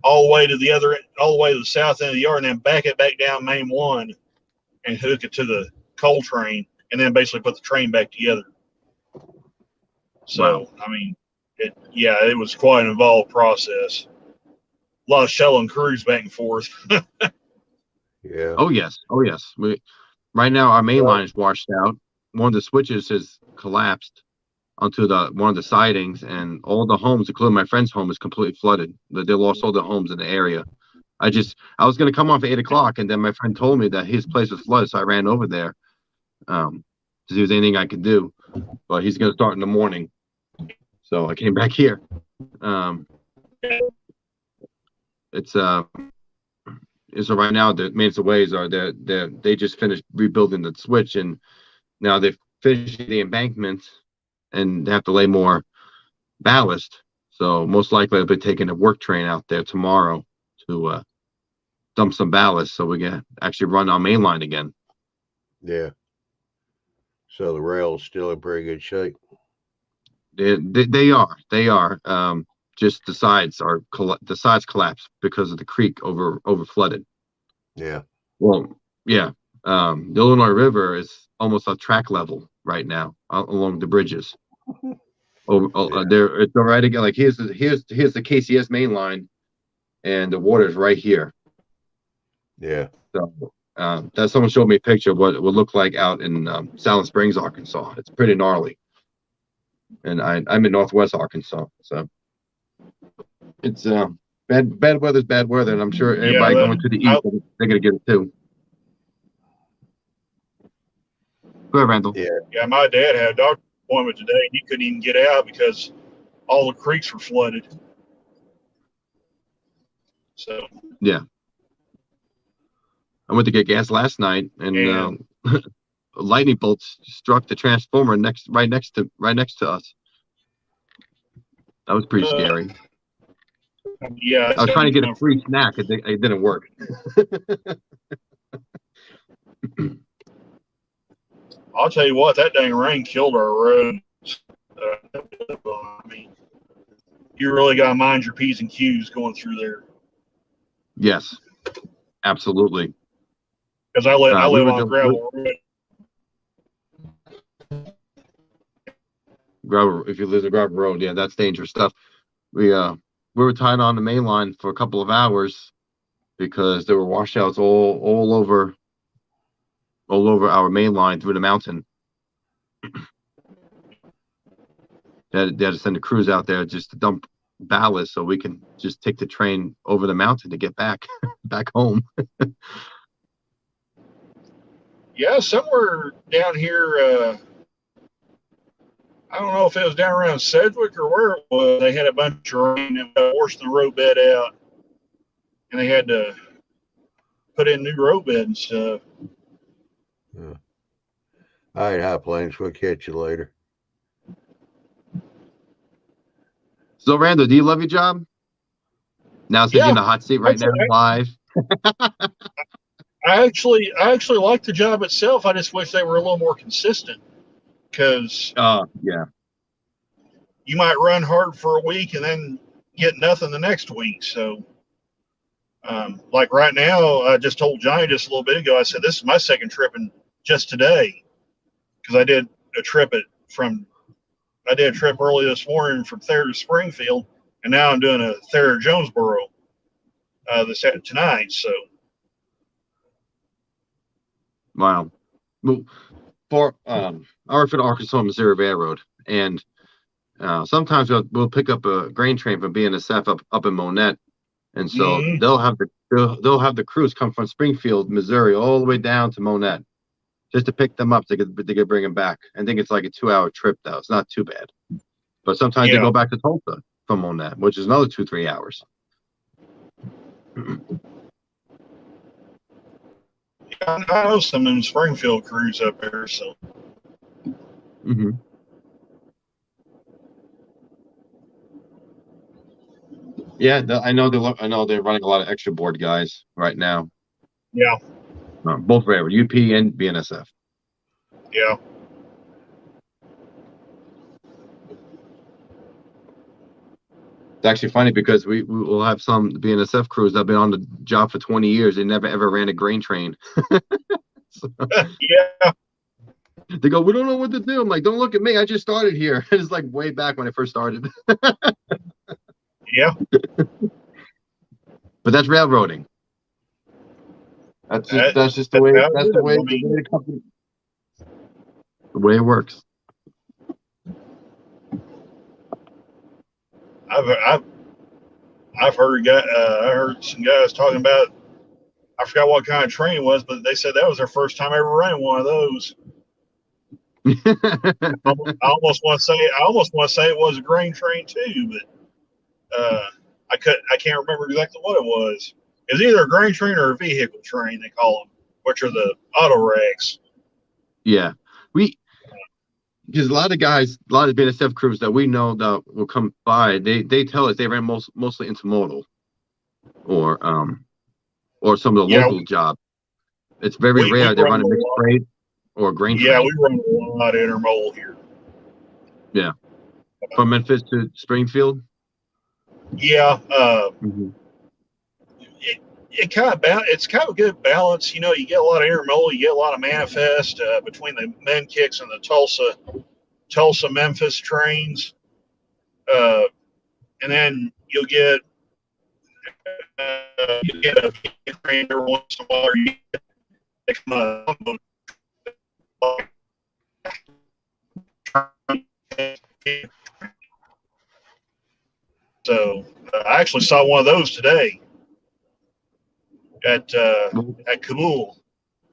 all the way to the south end of the yard, and then back it back down Main 1 and hook it to the coal train, and then basically put the train back together. So, wow. I mean, it was quite an involved process. A lot of shuttling crews back and forth. Yeah. Oh yes. Right now our main line is washed out. One of the switches has collapsed onto one of the sidings, and all the homes, including my friend's home, is completely flooded. They lost all the homes in the area. I was going to come off at 8 o'clock, and then my friend told me that his place was flooded, so I ran over there to see if there's anything I could do. But he's going to start in the morning, so I came back here. So right now the mains of ways are they just finished rebuilding the switch, and now they've finished the embankment and they have to lay more ballast. So most likely I'll be taking a work train out there tomorrow to dump some ballast so we can actually run our main line again. Yeah. So the rail's still in pretty good shape. They are. Just the sides collapsed because of the creek over flooded. Yeah. Well, yeah. The Illinois River is almost at track level right now along the bridges. There, it's already like here's the KCS main line, and the water is right here. Yeah. So that someone showed me a picture of what it would look like out in Silent Springs, Arkansas. It's pretty gnarly. And I'm in Northwest Arkansas, so it's bad weather's bad weather, and I'm sure everybody going to the east, they're gonna get it too. Go ahead, Randall. Yeah, my dad had a doctor's appointment today. He couldn't even get out because all the creeks were flooded. So yeah, I went to get gas last night, and lightning bolts struck the transformer right next to us. That was pretty scary. Yeah, I was trying to get a free snack. It didn't work. I'll tell you what, that dang rain killed our roads. I mean, you really got to mind your P's and Q's going through there. Yes, absolutely. Because I live on gravel road. If you live on gravel road, yeah, that's dangerous stuff. We were tied on the main line for a couple of hours because there were washouts all over our main line through the mountain. They had to send the crews out there just to dump ballast so we can just take the train over the mountain to get back home. Yeah, somewhere down here, I don't know if it was down around Sedgwick or where it was, they had a bunch of rain and washed the roadbed out, and they had to put in new roadbed and stuff. Yeah. All right, High Plains, we'll catch you later. So, Randall, do you love your job? Now, since you're in the hot seat right now, live. I actually like the job itself. I just wish they were a little more consistent, because yeah, you might run hard for a week and then get nothing the next week. So, like right now, I just told Johnny just a little bit ago. I said this is my second trip in just today, because I did a trip early this morning from Thayer to Springfield, and now I'm doing a Thayer Jonesboro tonight. So. wow. Well, for I work for the Arkansas Missouri Railroad, and sometimes we'll pick up a grain train from BNSF up in Monette, and so Mm-hmm. they'll have the crews come from Springfield, Missouri, all the way down to Monette just to pick them up. They could bring them back. I think it's like a 2-hour trip though. It's not too bad. But sometimes they go back to Tulsa from Monette, which is another 2-3 hours. I know some of them Springfield crews up there, so. Mm-hmm. Yeah, I know they're running a lot of extra board guys right now. Yeah. Both railroad, UP and BNSF. Yeah. It's actually funny because we will have some BNSF crews that have been on the job for 20 years. They never ever ran a grain train. So, Yeah. they go, we don't know what to do. I'm like, don't look at me. I just started here. It's like way back when I first started. Yeah. But that's railroading. That's just the way. That's the way. The way it works. I've heard I heard some guys talking about, I forgot what kind of train it was, but they said that was their first time ever running one of those. I almost want to say it was a grain train too, but I can't remember exactly what it was. It's either a grain train or a vehicle train, they call them, which are the auto racks. Yeah, because a lot of BNSF crews that we know that will come by, they tell us they ran mostly intermodal or some of the local jobs. It's very rare they run a mixed freight or a grain train. Yeah, we run a lot of intermodal here. Yeah, from Memphis to Springfield. Yeah, it's kind of a good balance. You know, you get a lot of intermodal, you get a lot of manifest between the men kicks and the Tulsa Memphis trains, and then you'll get a train every once in a while. So I actually saw one of those today at Kabul.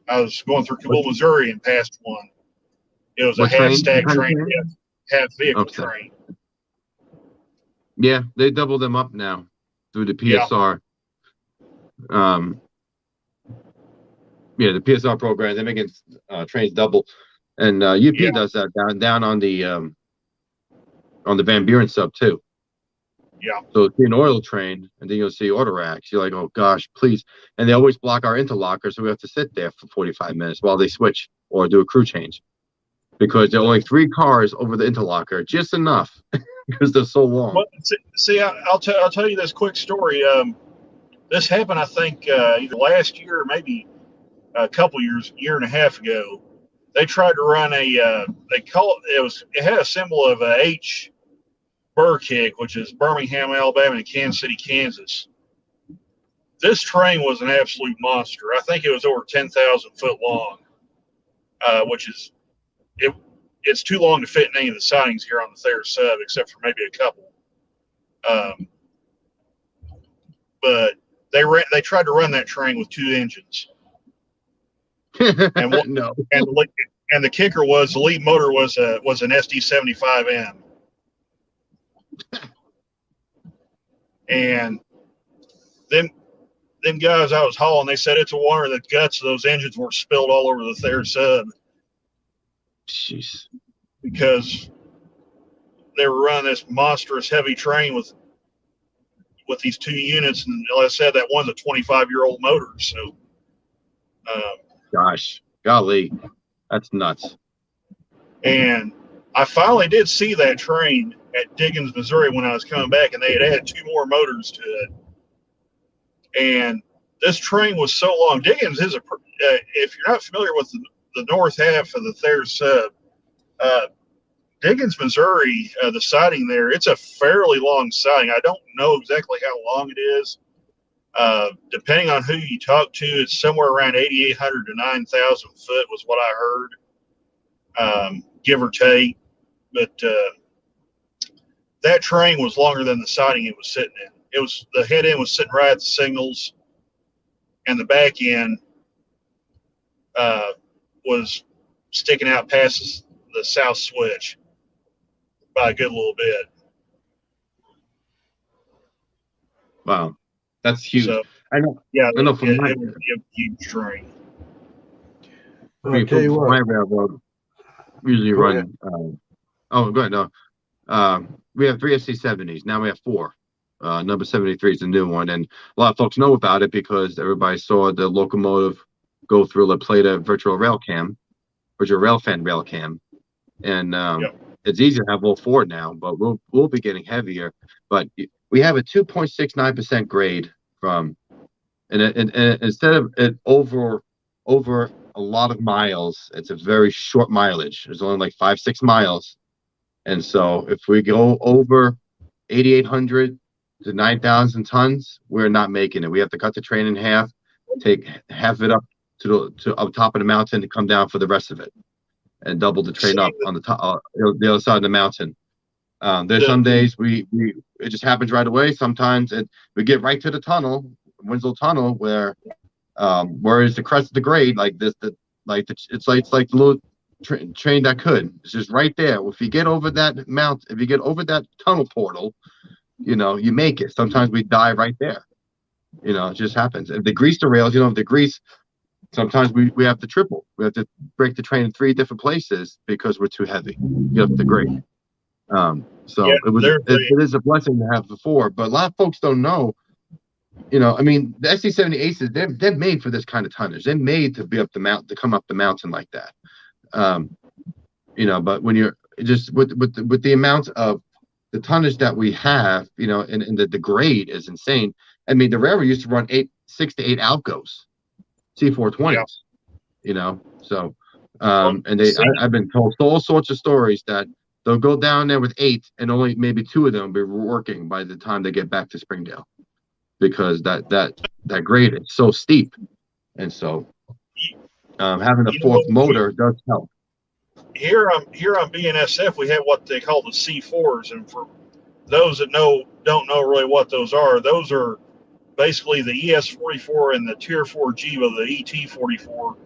I was going through Kabul, Missouri, and passed one. It was a half-stack train, half vehicle train. Yeah, they double them up now through the PSR. Yeah, the PSR program, they're making trains double, and UP does that down on the Van Buren sub too. Yeah. So it's an oil train, and then you'll see auto racks. You're like, oh gosh, please! And they always block our interlocker, so we have to sit there for 45 minutes while they switch or do a crew change, because there are only 3 cars over the interlocker, just enough because they're so long. Well, see, I'll tell you this quick story. This happened, I think, either last year or maybe a year and a half ago. They tried to run it had a symbol of a H Burr kick, which is Birmingham, Alabama, and Kansas City, Kansas. This train was an absolute monster. I think it was over 10,000 foot long, which is it's too long to fit in any of the sidings here on the Thayer sub, except for maybe a couple. But they tried to run that train with 2 engines. And no. And the kicker was the lead motor was an SD75M. And them guys I was hauling, they said it's a wonder the guts of those engines were spilled all over the Thayer sub. Jeez. Because they were running this monstrous heavy train with these 2 units, and like I said, that one's a 25-year-old motor. So Gosh, golly, that's nuts. And I finally did see that train at Diggins, Missouri when I was coming back, and they had added 2 more motors to it. And this train was so long. Diggins is if you're not familiar with the north half of the Thayer sub, Diggins, Missouri, the siding there, it's a fairly long siding. I don't know exactly how long it is. Depending on who you talk to, it's somewhere around 8,800 to 9,000 foot was what I heard, give or take. But that train was longer than the siding it was sitting in. It was the head end was sitting right at the signals, and the back end was sticking out past the south switch by a good little bit. Wow, that's huge. So, I know. yeah, I know from it was a huge train. I'll tell you what. My railroad, we usually run. Oh, go ahead. No, we have 3 SC70s. Now we have 4. Number 73 is the new one, and a lot of folks know about it because everybody saw the locomotive go through La Plata virtual rail fan rail cam, and it's easier to have all 4 now. But we'll be getting heavier. But we have a 2.69% grade from, and instead of it over a lot of miles, it's a very short mileage. There's only like 5-6 miles. And so if we go over 8,800 to 9,000 tons, we're not making it. We have to cut the train in half, take half it up to up top of the mountain, and come down for the rest of it, and double the train up on the top, the other side of the mountain. There's some days it just happens right away. Sometimes we get right to the tunnel, Winslow Tunnel, where is the crest of the grade, like this, it's like the little train that could. It's just right there. If you get over that if you get over that tunnel portal, you make it. Sometimes we die right there. It just happens. If they grease the rails, if they grease, sometimes we have to triple. We have to break the train in 3 different places because we're too heavy. You have to grade. So it is a blessing to have the 4, but a lot of folks don't know. I mean, the SC70 Aces, they're made for this kind of tonnage. They're made to be up the mountain, to come up the mountain like that. But when you're just with the amount of the tonnage that we have, and the grade is insane. I mean, the railroad used to run 6 to 8 Alcos, C420s, So, and I've been told all sorts of stories that they'll go down there with 8, and only maybe 2 of them will be working by the time they get back to Springdale, because that grade is so steep, and so having a 4th motor does help. Here on BNSF, we have what they call the C4s, and for those that don't know really what those are basically the ES44 and the Tier 4 Jiva, the ET44.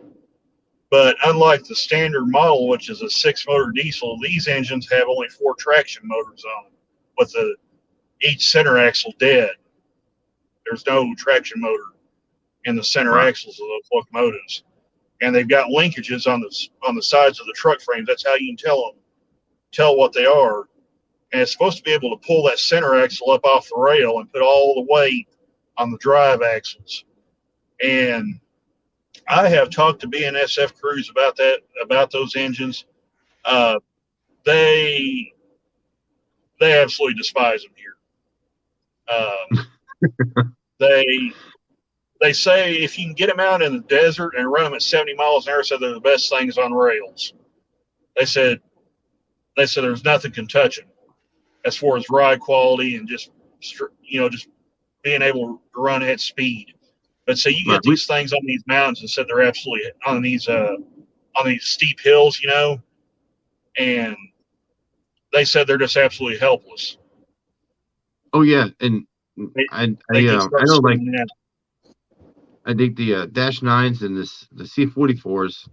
But unlike the standard model, which is a 6-motor diesel, these engines have only 4 traction motors on them, with each center axle dead. There's no traction motor in the center axles of those locomotives. And they've got linkages on the sides of the truck frames. That's how you can tell what they are. And it's supposed to be able to pull that center axle up off the rail and put all the weight on the drive axles. And I have talked to BNSF crews about those engines. They absolutely despise them here. They say if you can get them out in the desert and run them at 70 miles an hour, so they're the best things on rails. They said there's nothing can touch them as far as ride quality and just being able to run at speed. But so you get these things on these mountains, and said they're absolutely on these steep hills, and they said they're just absolutely helpless. Oh yeah, and I know, like, I think the Dash 9s and the C44s,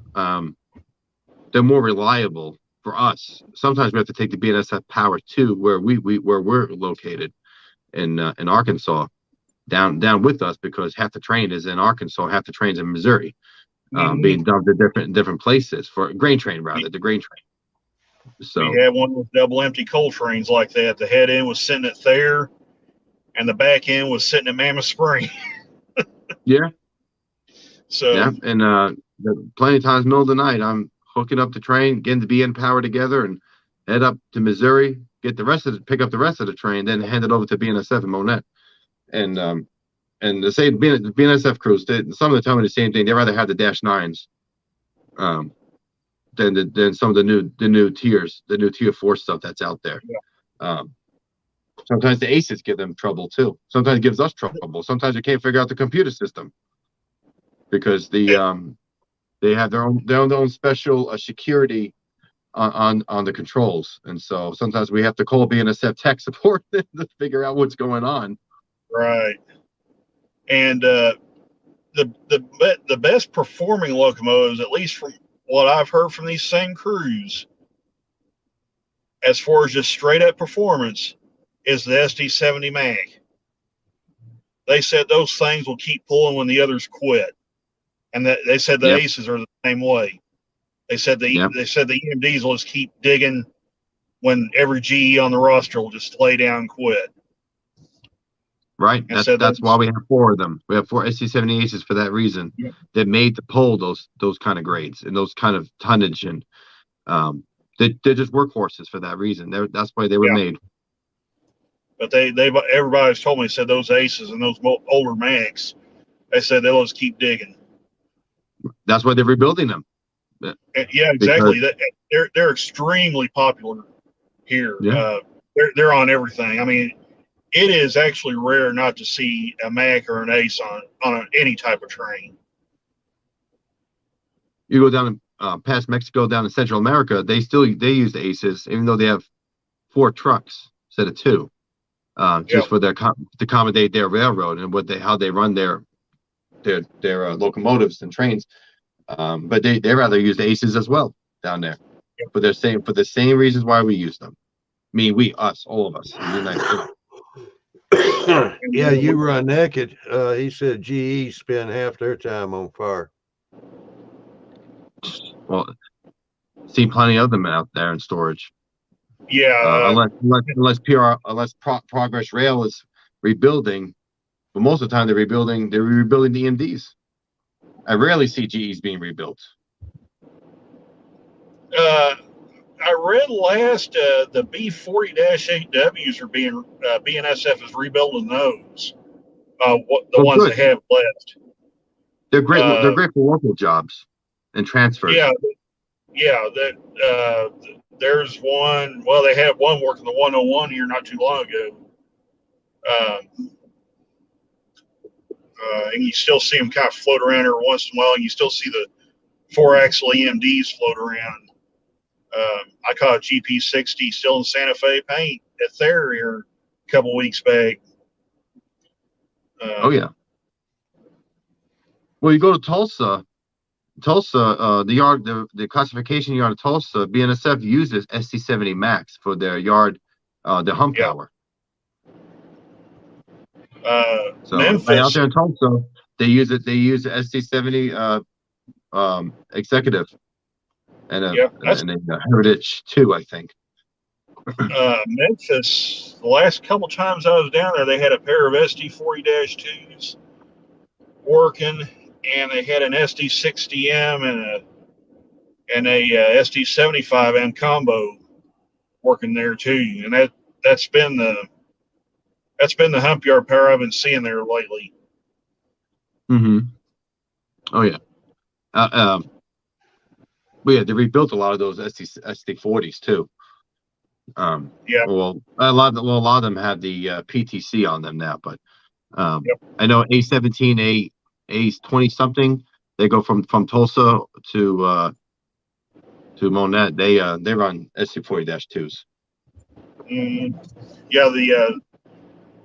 they're more reliable for us. Sometimes we have to take the BNSF Power 2 where we're located in Arkansas down with us, because half the train is in Arkansas, half the train's in Missouri, being dumped at different places for grain train, rather, the grain train. So we had one with double empty coal trains like that. The head end was sitting at Thayer, and the back end was sitting at Mammoth Spring. Yeah. So yeah, and plenty of times, middle of the night, I'm hooking up the train, getting the BN power together, and head up to Missouri, pick up the rest of the train, then hand it over to BNSF in Monette. And the same BNSF crews, some of them tell me the same thing. They rather have the -9s than some of the new tiers, the new tier 4 stuff that's out there. yeah. Sometimes the aces give them trouble too. Sometimes it gives us trouble. Sometimes you can't figure out the computer system because they have their own special security on the controls, and so sometimes we have to call BNSF tech support to figure out what's going on. Right. And the best performing locomotives, at least from what I've heard from these same crews, as far as just straight up performance, is the SD70 Mag. They said those things will keep pulling when the others quit, and that they said the Yep. aces are the same way. They said the EMDs will just keep digging when every GE on the roster will just lay down and quit. Right. That's why we have 4 of them. We have 4 SD70 aces for that reason. Yeah. They're made to pull those kind of grades and those kind of tonnage, and they're just workhorses for that reason. That's why they were made. But everybody's told me, said those aces and those older Mags, they said they'll just keep digging. That's why they're rebuilding them. Yeah, exactly. They're extremely popular here. Yeah. They're on everything. I mean, it is actually rare not to see a Mag or an Ace on any type of train. You go down past Mexico, down in Central America, they use the aces, even though they have 4 trucks instead of 2, just for to accommodate their railroad and how they run their locomotives and trains. But they rather use the aces as well down there for the same reasons why we use them. I mean, all of us in the United States. Yeah, you run naked. He said GE spend half their time on fire. Well, see plenty of them out there in storage. Yeah. Unless Progress Rail is rebuilding, but most of the time they're rebuilding the EMDs. I rarely see GEs being rebuilt. I read last the B40-8Ws are being BNSF is rebuilding those. Ones good. they have left. They're great. They're great for local jobs and transfers. Yeah. There's one. Well, they had one working the 101 here not too long ago. And you still see them kind of float around every once in a while. And you still see the 4-axle EMDs float around. I caught a GP60 still in Santa Fe paint at Thayer here a couple weeks back. Oh yeah. Well, you go to Tulsa, the yard, the classification yard of Tulsa, BNSF uses SD70 Max for their yard, the hump power. So Memphis, right out there in Tulsa, they use the SD70 executive and a Heritage 2, I think. Memphis, the last couple times I was down there, they had a pair of SD40-2s working, and they had an SD60M and a SD75M combo working there too. And that's been the hump yard pair I've been seeing there lately. Mm-hmm. Oh yeah. But yeah, they rebuilt a lot of those SD40s too. Well, a lot of them have the PTC on them now, but I know A17, A20 something. They go from Tulsa to Monette. They run SD40-2s. Yeah, the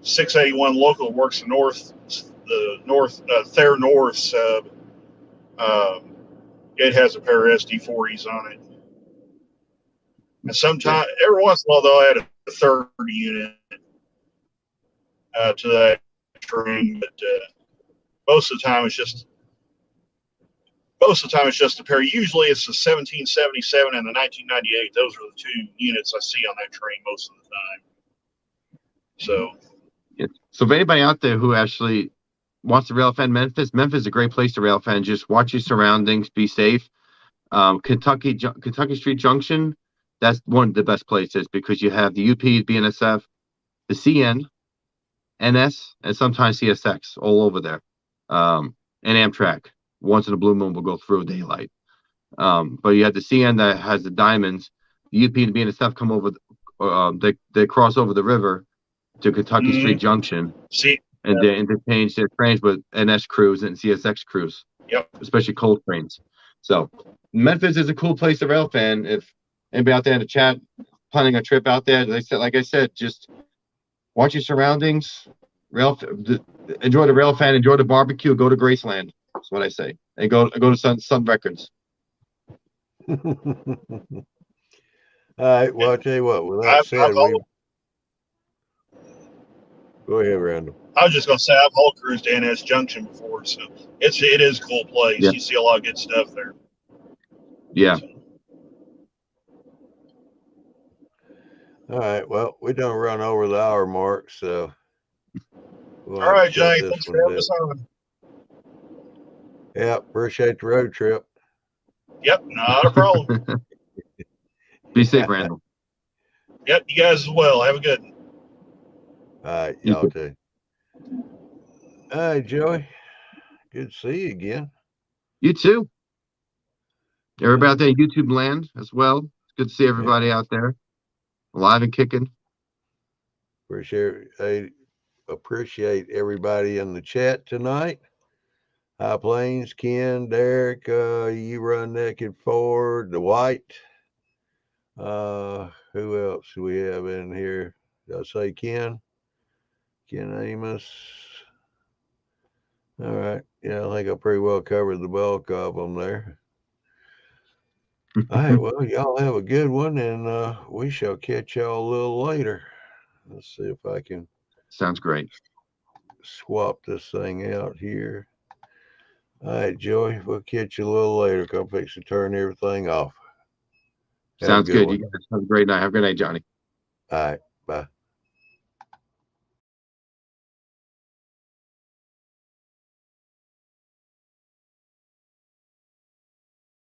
681 local works the Thayer North sub. It has a pair of SD40s on it. And sometimes, every once in a while, they'll add a third unit to that train, but most of the time it's just a pair. Usually it's the 1777 and the 1998. Those are the 2 units I see on that train most of the time. So if anybody out there who actually wants to rail fan Memphis, Memphis is a great place to rail fan. Just watch your surroundings, be safe. Kentucky Street Junction, that's one of the best places because you have the UP, BNSF, the CN, NS, and sometimes CSX all over there. And Amtrak, once in a blue moon, will go through daylight. But you have the CN that has the diamonds. The UP and BNSF come over, they cross over the river to Kentucky Street Junction. See, and they interchange their trains with NS crews and CSX crews. Yep. Especially coal trains. So Memphis is a cool place to rail fan. If anybody out there in the chat planning a trip out there, like I said, just watch your surroundings. Enjoy the rail fan. Enjoy the barbecue. Go to Graceland. That's what I say. And go to Sun Records. All right. Well, I'll tell you what. With that said, go ahead, Randall. I was just gonna say I've hauled crews to NS Junction before, so it is a cool place. Yeah. You see a lot of good stuff there. Yeah. All right. Well, we don't run over the hour mark, so. All right, Jay. Thanks for having us on. Yeah, appreciate the road trip. Yep, not a problem. Be safe, Randall. Yep, you guys as well. Have a good one. All right, y'all too. All right, Joey. Good to see you again. You too. Everybody out there in YouTube land as well. It's good to see everybody out there, alive and kicking. Appreciate everybody in the chat tonight. High Plains, Ken, Derek, you run naked forward, the White. Who else do we have in here? Did I say Ken? Ken Amos. All right. Yeah, I think I pretty well covered the bulk of them there. All right. Well, y'all have a good one, and we shall catch y'all a little later. Let's see if I can. Sounds great. Swap this thing out here. All right, Joey, we'll catch you a little later. Come fix to turn everything off. Sounds good. You guys have a great night. Have a good night, Johnny. All right.